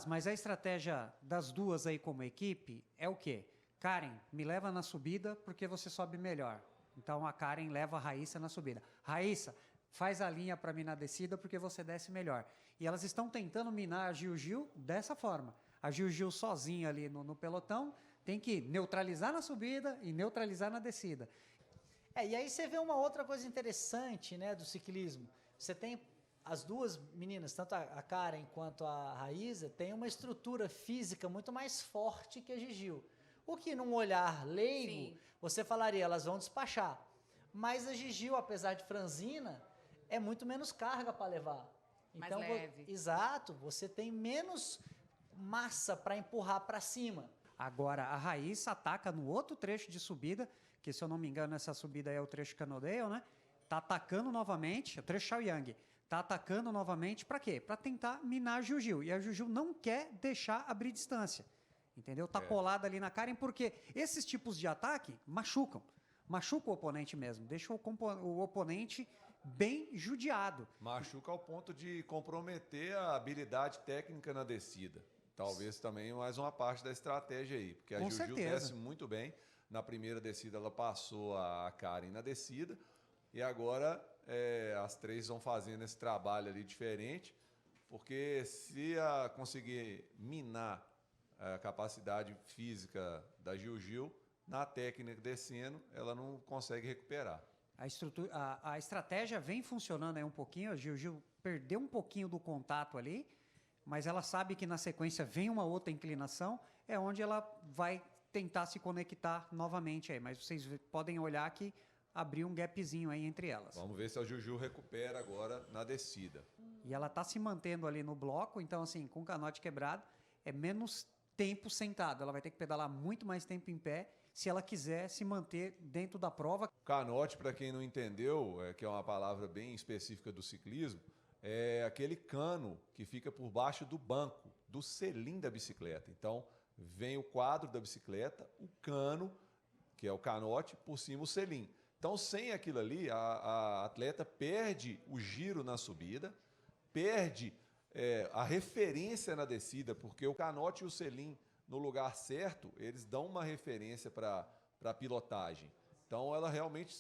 Mas a estratégia das duas aí como equipe é o quê? Karen, me leva na subida porque você sobe melhor. Então a Karen leva a Raíssa na subida. Raíssa, faz a linha para mim na descida porque você desce melhor. E elas estão tentando minar a Gil dessa forma. A Gil sozinha ali no pelotão tem que neutralizar na subida e neutralizar na descida. E aí você vê uma outra coisa interessante, né, do ciclismo. Você tem as duas meninas, tanto a Karen quanto a Raíssa, tem uma estrutura física muito mais forte que a Gigil. O que num olhar leigo, você falaria, elas vão despachar. Mas a Gigil, apesar de franzina, é muito menos carga para levar. Então, mais leve. Exato, você tem menos massa para empurrar para cima. Agora, a Raíssa ataca no outro trecho de subida, que se eu não me engano essa subida aí é o trecho Cannondale, né? Tá atacando novamente, o trecho Shaoyang. Tá atacando novamente para quê? Para tentar minar a Gil. E a Gil não quer deixar abrir distância. Entendeu? Tá colada ali na Karen, porque esses tipos de ataque machucam. Machuca o oponente mesmo. Deixa o oponente bem judiado. Machuca ao ponto de comprometer a habilidade técnica na descida. Talvez também mais uma parte da estratégia aí. Porque a Gil desce muito bem. Na primeira descida ela passou a Karen na descida. E agora as três vão fazendo esse trabalho ali diferente. Porque se conseguir minar a capacidade física da Gil, na técnica descendo, ela não consegue recuperar. A estratégia vem funcionando aí um pouquinho, a Gil perdeu um pouquinho do contato ali, mas ela sabe que na sequência vem uma outra inclinação, é onde ela vai tentar se conectar novamente aí, mas vocês podem olhar que abriu um gapzinho aí entre elas. Vamos ver se a Gil recupera agora na descida. E ela está se mantendo ali no bloco, então assim, com o canote quebrado, é menos tempo sentado, ela vai ter que pedalar muito mais tempo em pé se ela quiser se manter dentro da prova. Canote, para quem não entendeu, que é uma palavra bem específica do ciclismo, é aquele cano que fica por baixo do banco, do selim da bicicleta. Então, vem o quadro da bicicleta, o cano, que é o canote, por cima o selim. Então, sem aquilo ali, a atleta perde o giro na subida, perde a referência na descida, porque o canote e o selim, no lugar certo, eles dão uma referência para a pilotagem. Então, ela realmente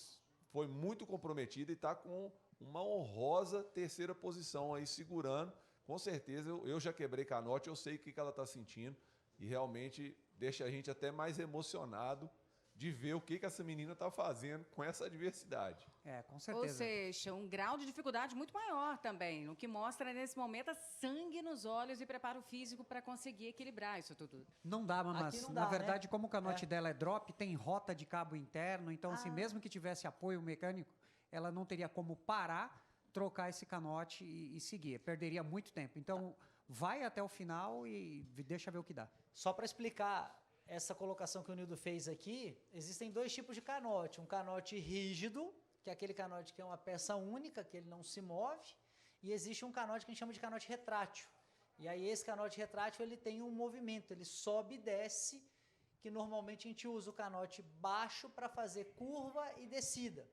foi muito comprometida e está com uma honrosa terceira posição aí, segurando. Com certeza, eu já quebrei canote, eu sei o que ela está sentindo e realmente deixa a gente até mais emocionado de ver o que essa menina está fazendo com essa adversidade. Com certeza. Ou seja, um grau de dificuldade muito maior também, o que mostra nesse momento sangue nos olhos e preparo físico para conseguir equilibrar isso tudo. Não dá, mas não na dá, verdade, né? como o canote dela é drop, tem rota de cabo interno, então assim, mesmo que tivesse apoio mecânico, ela não teria como parar, trocar esse canote e seguir. Perderia muito tempo. Então, vai até o final e deixa ver o que dá. Só para explicar essa colocação que o Nildo fez aqui, existem dois tipos de canote. Um canote rígido, que é aquele canote que é uma peça única, que ele não se move, e existe um canote que a gente chama de canote retrátil, E aí esse canote retrátil ele tem um movimento, ele sobe e desce, que normalmente a gente usa o canote baixo para fazer curva e descida.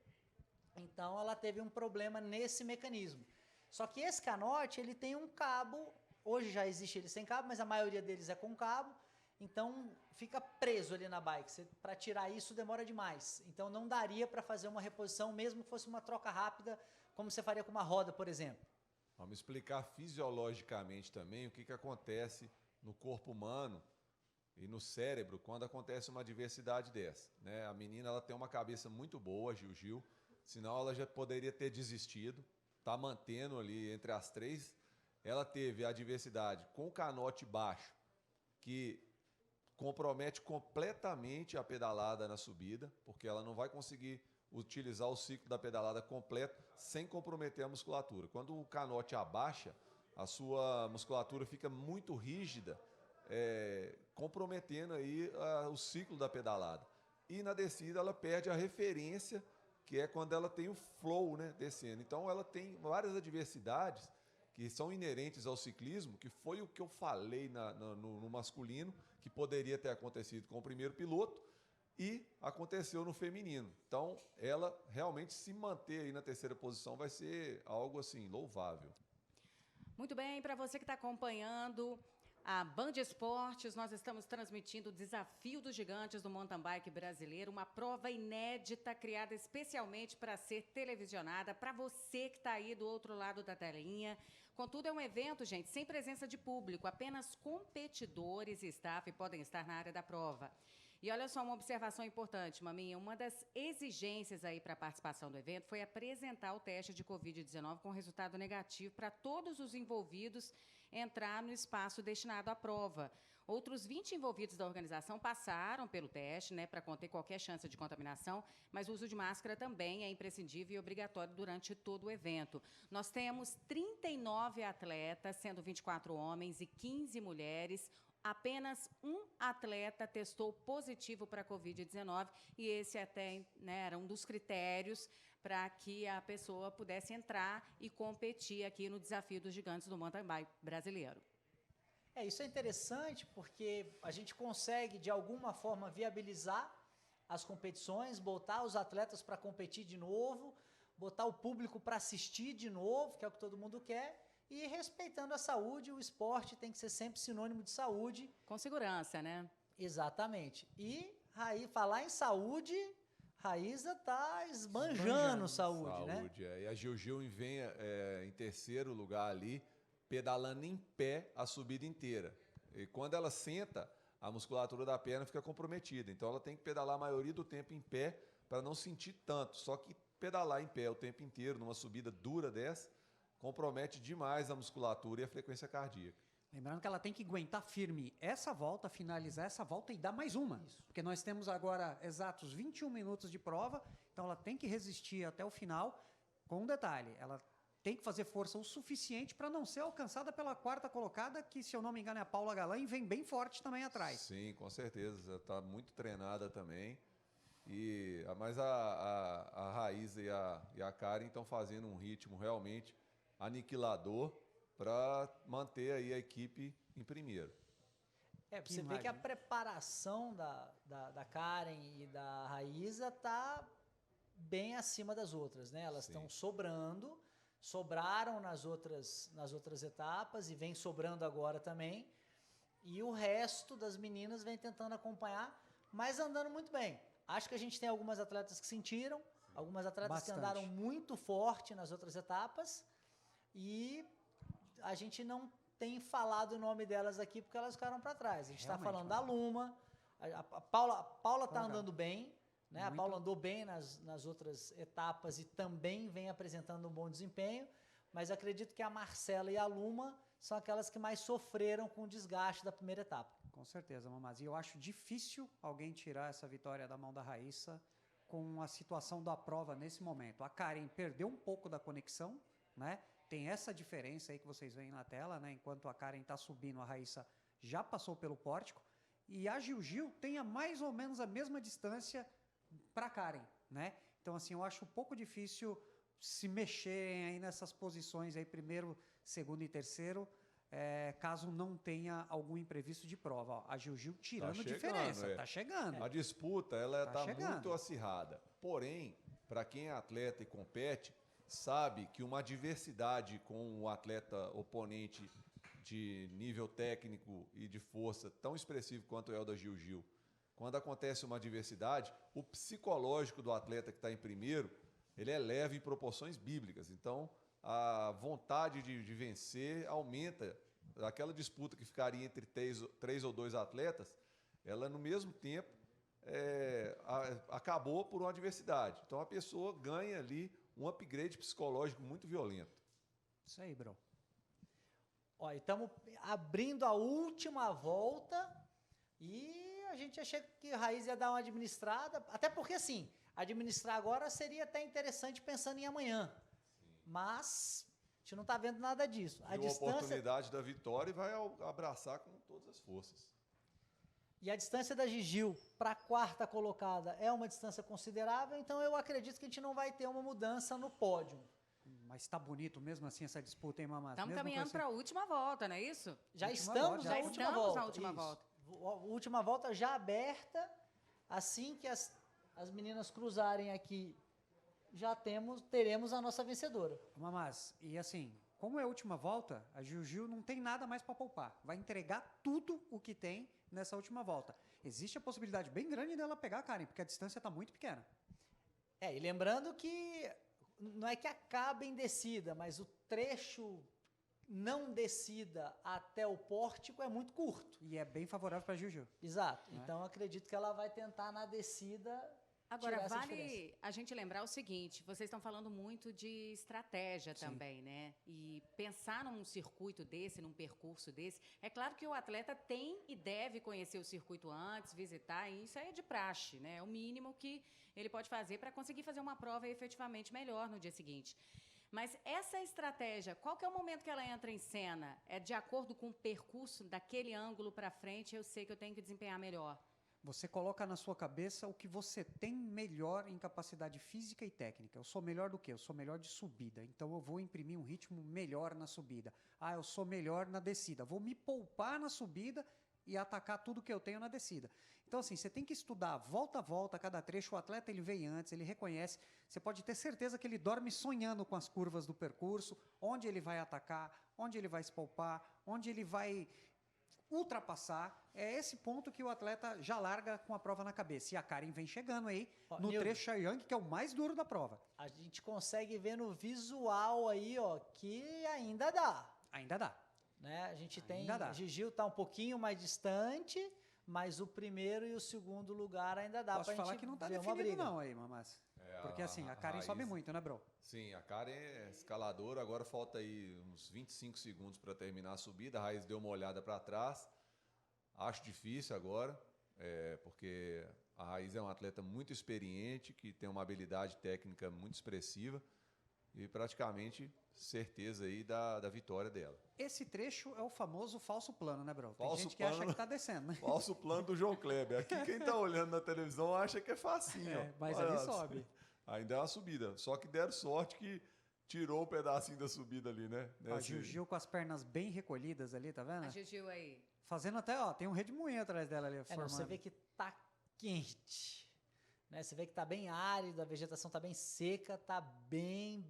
Então ela teve um problema nesse mecanismo. Só que esse canote ele tem um cabo, hoje já existe ele sem cabo, mas a maioria deles é com cabo, então fica preso ali na bike. Para tirar isso demora demais. Então não daria para fazer uma reposição, mesmo que fosse uma troca rápida, como você faria com uma roda, por exemplo. Vamos explicar fisiologicamente também o que acontece no corpo humano e no cérebro quando acontece uma adversidade dessa, né? A menina ela tem uma cabeça muito boa, Gil, senão ela já poderia ter desistido, está mantendo ali entre as três. Ela teve a adversidade com o canote baixo, que compromete completamente a pedalada na subida, porque ela não vai conseguir utilizar o ciclo da pedalada completo sem comprometer a musculatura. Quando o canote abaixa, a sua musculatura fica muito rígida, comprometendo aí o ciclo da pedalada. E na descida ela perde a referência, que é quando ela tem o flow, né, descendo. Então ela tem várias adversidades que são inerentes ao ciclismo, que foi o que eu falei no masculino, que poderia ter acontecido com o primeiro piloto, e aconteceu no feminino. Então, ela realmente se manter aí na terceira posição vai ser algo assim louvável. Muito bem, para você que está acompanhando a Band Esportes, nós estamos transmitindo o Desafio dos Gigantes do Mountain Bike Brasileiro, uma prova inédita criada especialmente para ser televisionada, para você que está aí do outro lado da telinha. Contudo, é um evento, gente, sem presença de público, apenas competidores e staff podem estar na área da prova. E olha só uma observação importante, Maminha, uma das exigências aí para a participação do evento foi apresentar o teste de Covid-19 com resultado negativo para todos os envolvidos entrar no espaço destinado à prova. Outros 20 envolvidos da organização passaram pelo teste, né, para conter qualquer chance de contaminação, mas o uso de máscara também é imprescindível e obrigatório durante todo o evento. Nós temos 39 atletas, sendo 24 homens e 15 mulheres. Apenas um atleta testou positivo para a Covid-19 e esse até, né, era um dos critérios para que a pessoa pudesse entrar e competir aqui no Desafio dos Gigantes do Mountain Bike Brasileiro. Isso é interessante porque a gente consegue, de alguma forma, viabilizar as competições, botar os atletas para competir de novo, botar o público para assistir de novo, que é o que todo mundo quer, e respeitando a saúde. O esporte tem que ser sempre sinônimo de saúde. Com segurança, né? Exatamente. E falar em saúde, Raíza está esbanjando saúde, né? Saúde, E a Gil vem em terceiro lugar ali, pedalando em pé a subida inteira. E quando ela senta, a musculatura da perna fica comprometida. Então ela tem que pedalar a maioria do tempo em pé para não sentir tanto. Só que pedalar em pé o tempo inteiro, numa subida dura dessa, compromete demais a musculatura e a frequência cardíaca. Lembrando que ela tem que aguentar firme essa volta, finalizar essa volta e dar mais uma. Isso. Porque nós temos agora exatos 21 minutos de prova, então ela tem que resistir até o final. Com um detalhe, ela tem que fazer força o suficiente para não ser alcançada pela quarta colocada, que, se eu não me engano, é a Paula Galan, e vem bem forte também atrás. Sim, com certeza. Ela está muito treinada também. Mas a Raíza e a Karen estão fazendo um ritmo realmente aniquilador para manter aí a equipe em primeiro. Você vê que a preparação da Karen e da Raíza está bem acima das outras, né? Elas estão sobraram nas outras etapas e vem sobrando agora também. E o resto das meninas vem tentando acompanhar, mas andando muito bem. Acho que a gente tem algumas atletas que sentiram, algumas atletas que andaram muito forte nas outras etapas, e a gente não tem falado o nome delas aqui porque elas ficaram para trás. A gente está falando da Luma, a Paula está andando bem, né? A Paula andou bem nas outras etapas e também vem apresentando um bom desempenho, mas acredito que a Marcela e a Luma são aquelas que mais sofreram com o desgaste da primeira etapa. Com certeza, Mamaz. E eu acho difícil alguém tirar essa vitória da mão da Raíssa com a situação da prova nesse momento. A Karen perdeu um pouco da conexão, né? Tem essa diferença aí que vocês veem na tela, né? Enquanto a Karen está subindo, a Raíssa já passou pelo pórtico. E a Gil tem mais ou menos a mesma distância para a Karen, né? Então, assim, eu acho um pouco difícil se mexerem aí nessas posições aí, primeiro, segundo e terceiro. caso não tenha algum imprevisto de prova. Ó, a Gil tirando chegando, diferença, tá chegando. A disputa ela Tá está chegando. muito acirrada. Porém, para quem é atleta e compete, sabe que uma adversidade com o atleta oponente de nível técnico e de força tão expressivo quanto é o da Gil, quando acontece uma adversidade, o psicológico do atleta que está em primeiro, ele é leve em proporções bíblicas. Então, a vontade de vencer aumenta. Aquela disputa que ficaria entre três ou dois atletas, ela no mesmo tempo acabou por uma adversidade. Então a pessoa ganha ali um upgrade psicológico muito violento. Isso aí, bro. Ó, estamos abrindo a última volta e a gente achei que a Raiz ia dar uma administrada, até porque assim, administrar agora seria até interessante pensando em amanhã. Mas a gente não está vendo nada disso. A oportunidade da vitória e vai abraçar com todas as forças. E a distância da Gigil para a quarta colocada é uma distância considerável, então eu acredito que a gente não vai ter uma mudança no pódio. Mas está bonito mesmo assim essa disputa, hein, Mamás? Estamos caminhando para a última volta, não é isso? Já Última estamos volta, na já última estamos volta. na última isso. volta. Última volta já aberta, assim que as meninas cruzarem aqui, já teremos a nossa vencedora. Mamás, e assim, como é a última volta, a Gil não tem nada mais para poupar. Vai entregar tudo o que tem nessa última volta. Existe a possibilidade bem grande dela pegar a Karen, porque a distância está muito pequena. E lembrando que não é que acaba em descida, mas o trecho não descida até o pórtico é muito curto. E é bem favorável para a Gil. Exato. Né? Então acredito que ela vai tentar na descida. Agora, tirar essa vale diferença. a gente lembrar o seguinte, vocês estão falando muito de estratégia Sim. também, né? E pensar num circuito desse, num percurso desse, é claro que o atleta tem e deve conhecer o circuito antes, visitar, e isso é de praxe, né? É o mínimo que ele pode fazer para conseguir fazer uma prova efetivamente melhor no dia seguinte. Mas essa estratégia, qual que é o momento que ela entra em cena? É de acordo com o percurso daquele ângulo para frente, eu sei que eu tenho que desempenhar melhor. Você coloca na sua cabeça o que você tem melhor em capacidade física e técnica. Eu sou melhor do quê? Eu sou melhor de subida. Então eu vou imprimir um ritmo melhor na subida. Ah, eu sou melhor na descida. Vou me poupar na subida e atacar tudo que eu tenho na descida. Então assim, você tem que estudar volta a volta, cada trecho. O atleta ele vem antes, ele reconhece. Você pode ter certeza que ele dorme sonhando com as curvas do percurso, onde ele vai atacar, onde ele vai se poupar, onde ele vai ultrapassar. É esse ponto que o atleta já larga com a prova na cabeça. E a Karen vem chegando aí no Nildo, trecho Chaiyang, que é o mais duro da prova. A gente consegue ver no visual aí, ó, que ainda dá. Ainda dá. Né? A gente tem. Ainda dá. Gigil está um pouquinho mais distante, mas o primeiro e o segundo lugar ainda dá Posso pra falar gente que não tá ver uma definido briga. não aí, Mamás. Porque assim, a Karen sobe muito, né, bro? Sim, a Karen é escaladora. Agora falta aí uns 25 segundos para terminar a subida. A Raiz deu uma olhada para trás. Acho difícil agora, porque a Raiz é um atleta muito experiente, que tem uma habilidade técnica muito expressiva e praticamente certeza aí da vitória dela. Esse trecho é o famoso falso plano, né, bro? Tem Falso gente que acha plano. que tá descendo, né? Falso plano do João Kleber. Aqui quem tá olhando na televisão acha que é facinho. ó. Mas Olha ali lá, sobe. Ainda é uma subida. Só que deram sorte que tirou o pedacinho da subida ali, né? A Gil com as pernas bem recolhidas ali, tá vendo? A Gigil aí. Fazendo até, ó, tem um redemoinho atrás dela ali, Não, formando. você vê que tá quente. Né? Você vê que tá bem árido, a vegetação tá bem seca, tá bem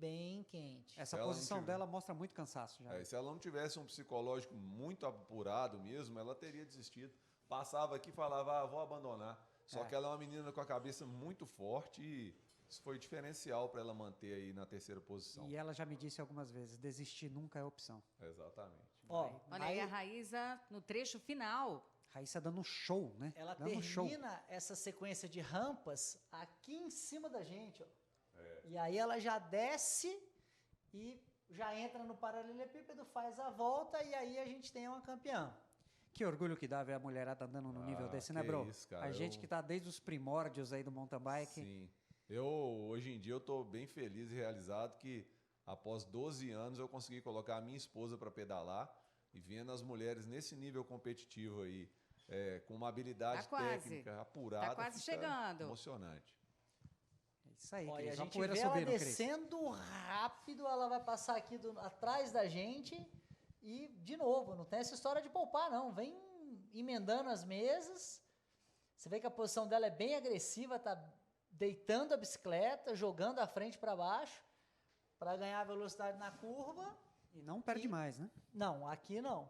quente. Essa Se ela não posição tiver- dela mostra muito cansaço já. Se ela não tivesse um psicológico muito apurado mesmo, ela teria desistido. Passava aqui e falava, vou abandonar. Só que ela é uma menina com a cabeça muito forte e isso foi diferencial para ela manter aí na terceira posição. E ela já me disse algumas vezes, desistir nunca é opção. Exatamente. Ó, Olha aí a Raíza no trecho final. Raíssa dando show, né? ela dando show. termina essa sequência de rampas aqui em cima da gente, ó. E aí ela já desce e já entra no paralelepípedo, faz a volta e aí a gente tem uma campeã. Que orgulho que dá ver a mulherada andando no nível desse, né, que bro? isso, cara, A gente que tá desde os primórdios aí do mountain bike. Sim. Hoje em dia, eu estou bem feliz e realizado que, após 12 anos, eu consegui colocar a minha esposa para pedalar e vendo as mulheres nesse nível competitivo aí, com uma habilidade Tá quase. técnica apurada. Tá quase fica emocionante. Emocionante. É isso aí, Olha, a Cris. Ó a gente poeira vê ela subindo, Cris. descendo rápido, ela vai passar aqui atrás da gente E, de novo, não tem essa história de poupar, não. Vem emendando as mesas. Você vê que a posição dela é bem agressiva, tá deitando a bicicleta, jogando a frente para baixo, para ganhar velocidade na curva. E não perde mais, né? Não, aqui não.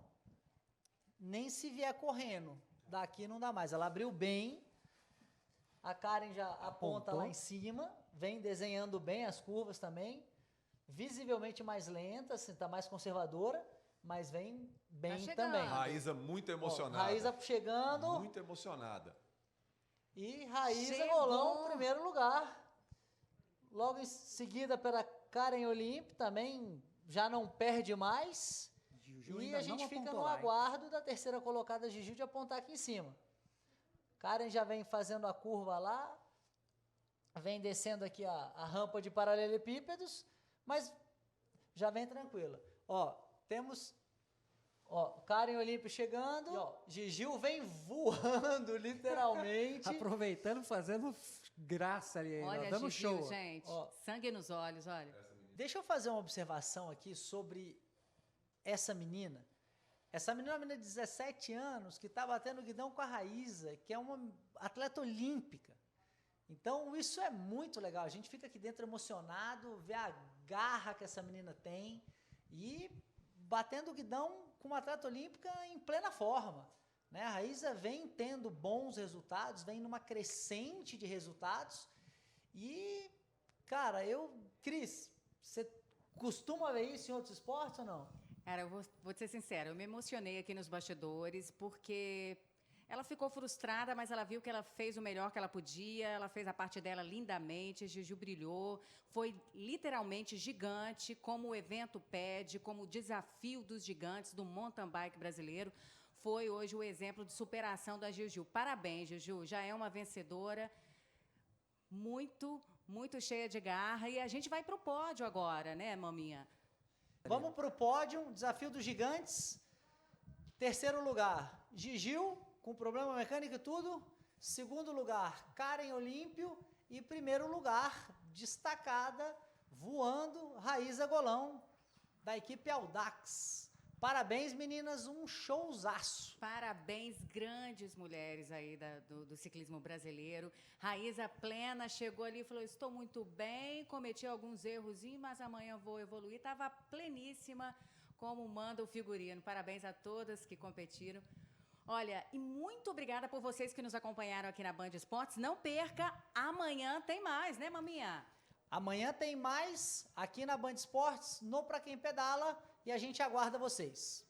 Nem se vier correndo. Daqui não dá mais. Ela abriu bem. A Karen já aponta Apontou. lá em cima. Vem desenhando bem as curvas também. Visivelmente mais lenta, assim, tá mais conservadora, mas vem bem chegando. também. Raíza muito emocionada. Raíza chegando. Muito emocionada. E Raíza Chegou. Golão, primeiro lugar. Logo em seguida pela Karen Olímpio, também já não perde mais. Juju E ainda a gente não fica apontou no lá, hein? aguardo da terceira colocada Gigi de apontar aqui em cima. Karen já vem fazendo a curva lá, vem descendo aqui a rampa de paralelepípedos, mas já vem tranquila. Ó, temos Karen Olímpio chegando, e Gigil vem voando, literalmente. Aproveitando, fazendo graça ali, ainda, Olha, dando Gigil, show. gente. Ó. Sangue nos olhos, olha. Deixa eu fazer uma observação aqui sobre essa menina. Essa menina é uma menina de 17 anos que está batendo guidão com a Raíza, que é uma atleta olímpica. Então, isso é muito legal. A gente fica aqui dentro emocionado, vê a garra que essa menina tem e batendo guidão com uma atleta olímpica em plena forma. Né? A Raíza vem tendo bons resultados, vem numa crescente de resultados. E, cara, Cris, você costuma ver isso em outros esportes ou não? Cara, eu vou te ser sincera, eu me emocionei aqui nos bastidores, porque ela ficou frustrada, mas ela viu que ela fez o melhor que ela podia, ela fez a parte dela lindamente, Gigi brilhou, foi literalmente gigante, como o evento pede, como o desafio dos gigantes do mountain bike brasileiro, foi hoje o exemplo de superação da Gigi. Parabéns, Gigi, já é uma vencedora muito, muito cheia de garra, e a gente vai para o pódio agora, né, maminha? Vamos para o pódio, desafio dos gigantes. Terceiro lugar, Gigil, com problema mecânico e tudo. Segundo lugar, Karen Olímpio. E primeiro lugar, destacada, voando, Raíza Golão, da equipe Audax. Parabéns, meninas, um showzaço. Parabéns, grandes mulheres aí do ciclismo brasileiro. Raíza plena, chegou ali e falou, estou muito bem, cometi alguns errozinhos, mas amanhã vou evoluir. Estava pleníssima, como manda o figurino. Parabéns a todas que competiram. Olha, e muito obrigada por vocês que nos acompanharam aqui na Band Esportes. Não perca, amanhã tem mais, né, maminha? Amanhã tem mais aqui na Band Esportes, no Pra Quem Pedala, e a gente aguarda vocês.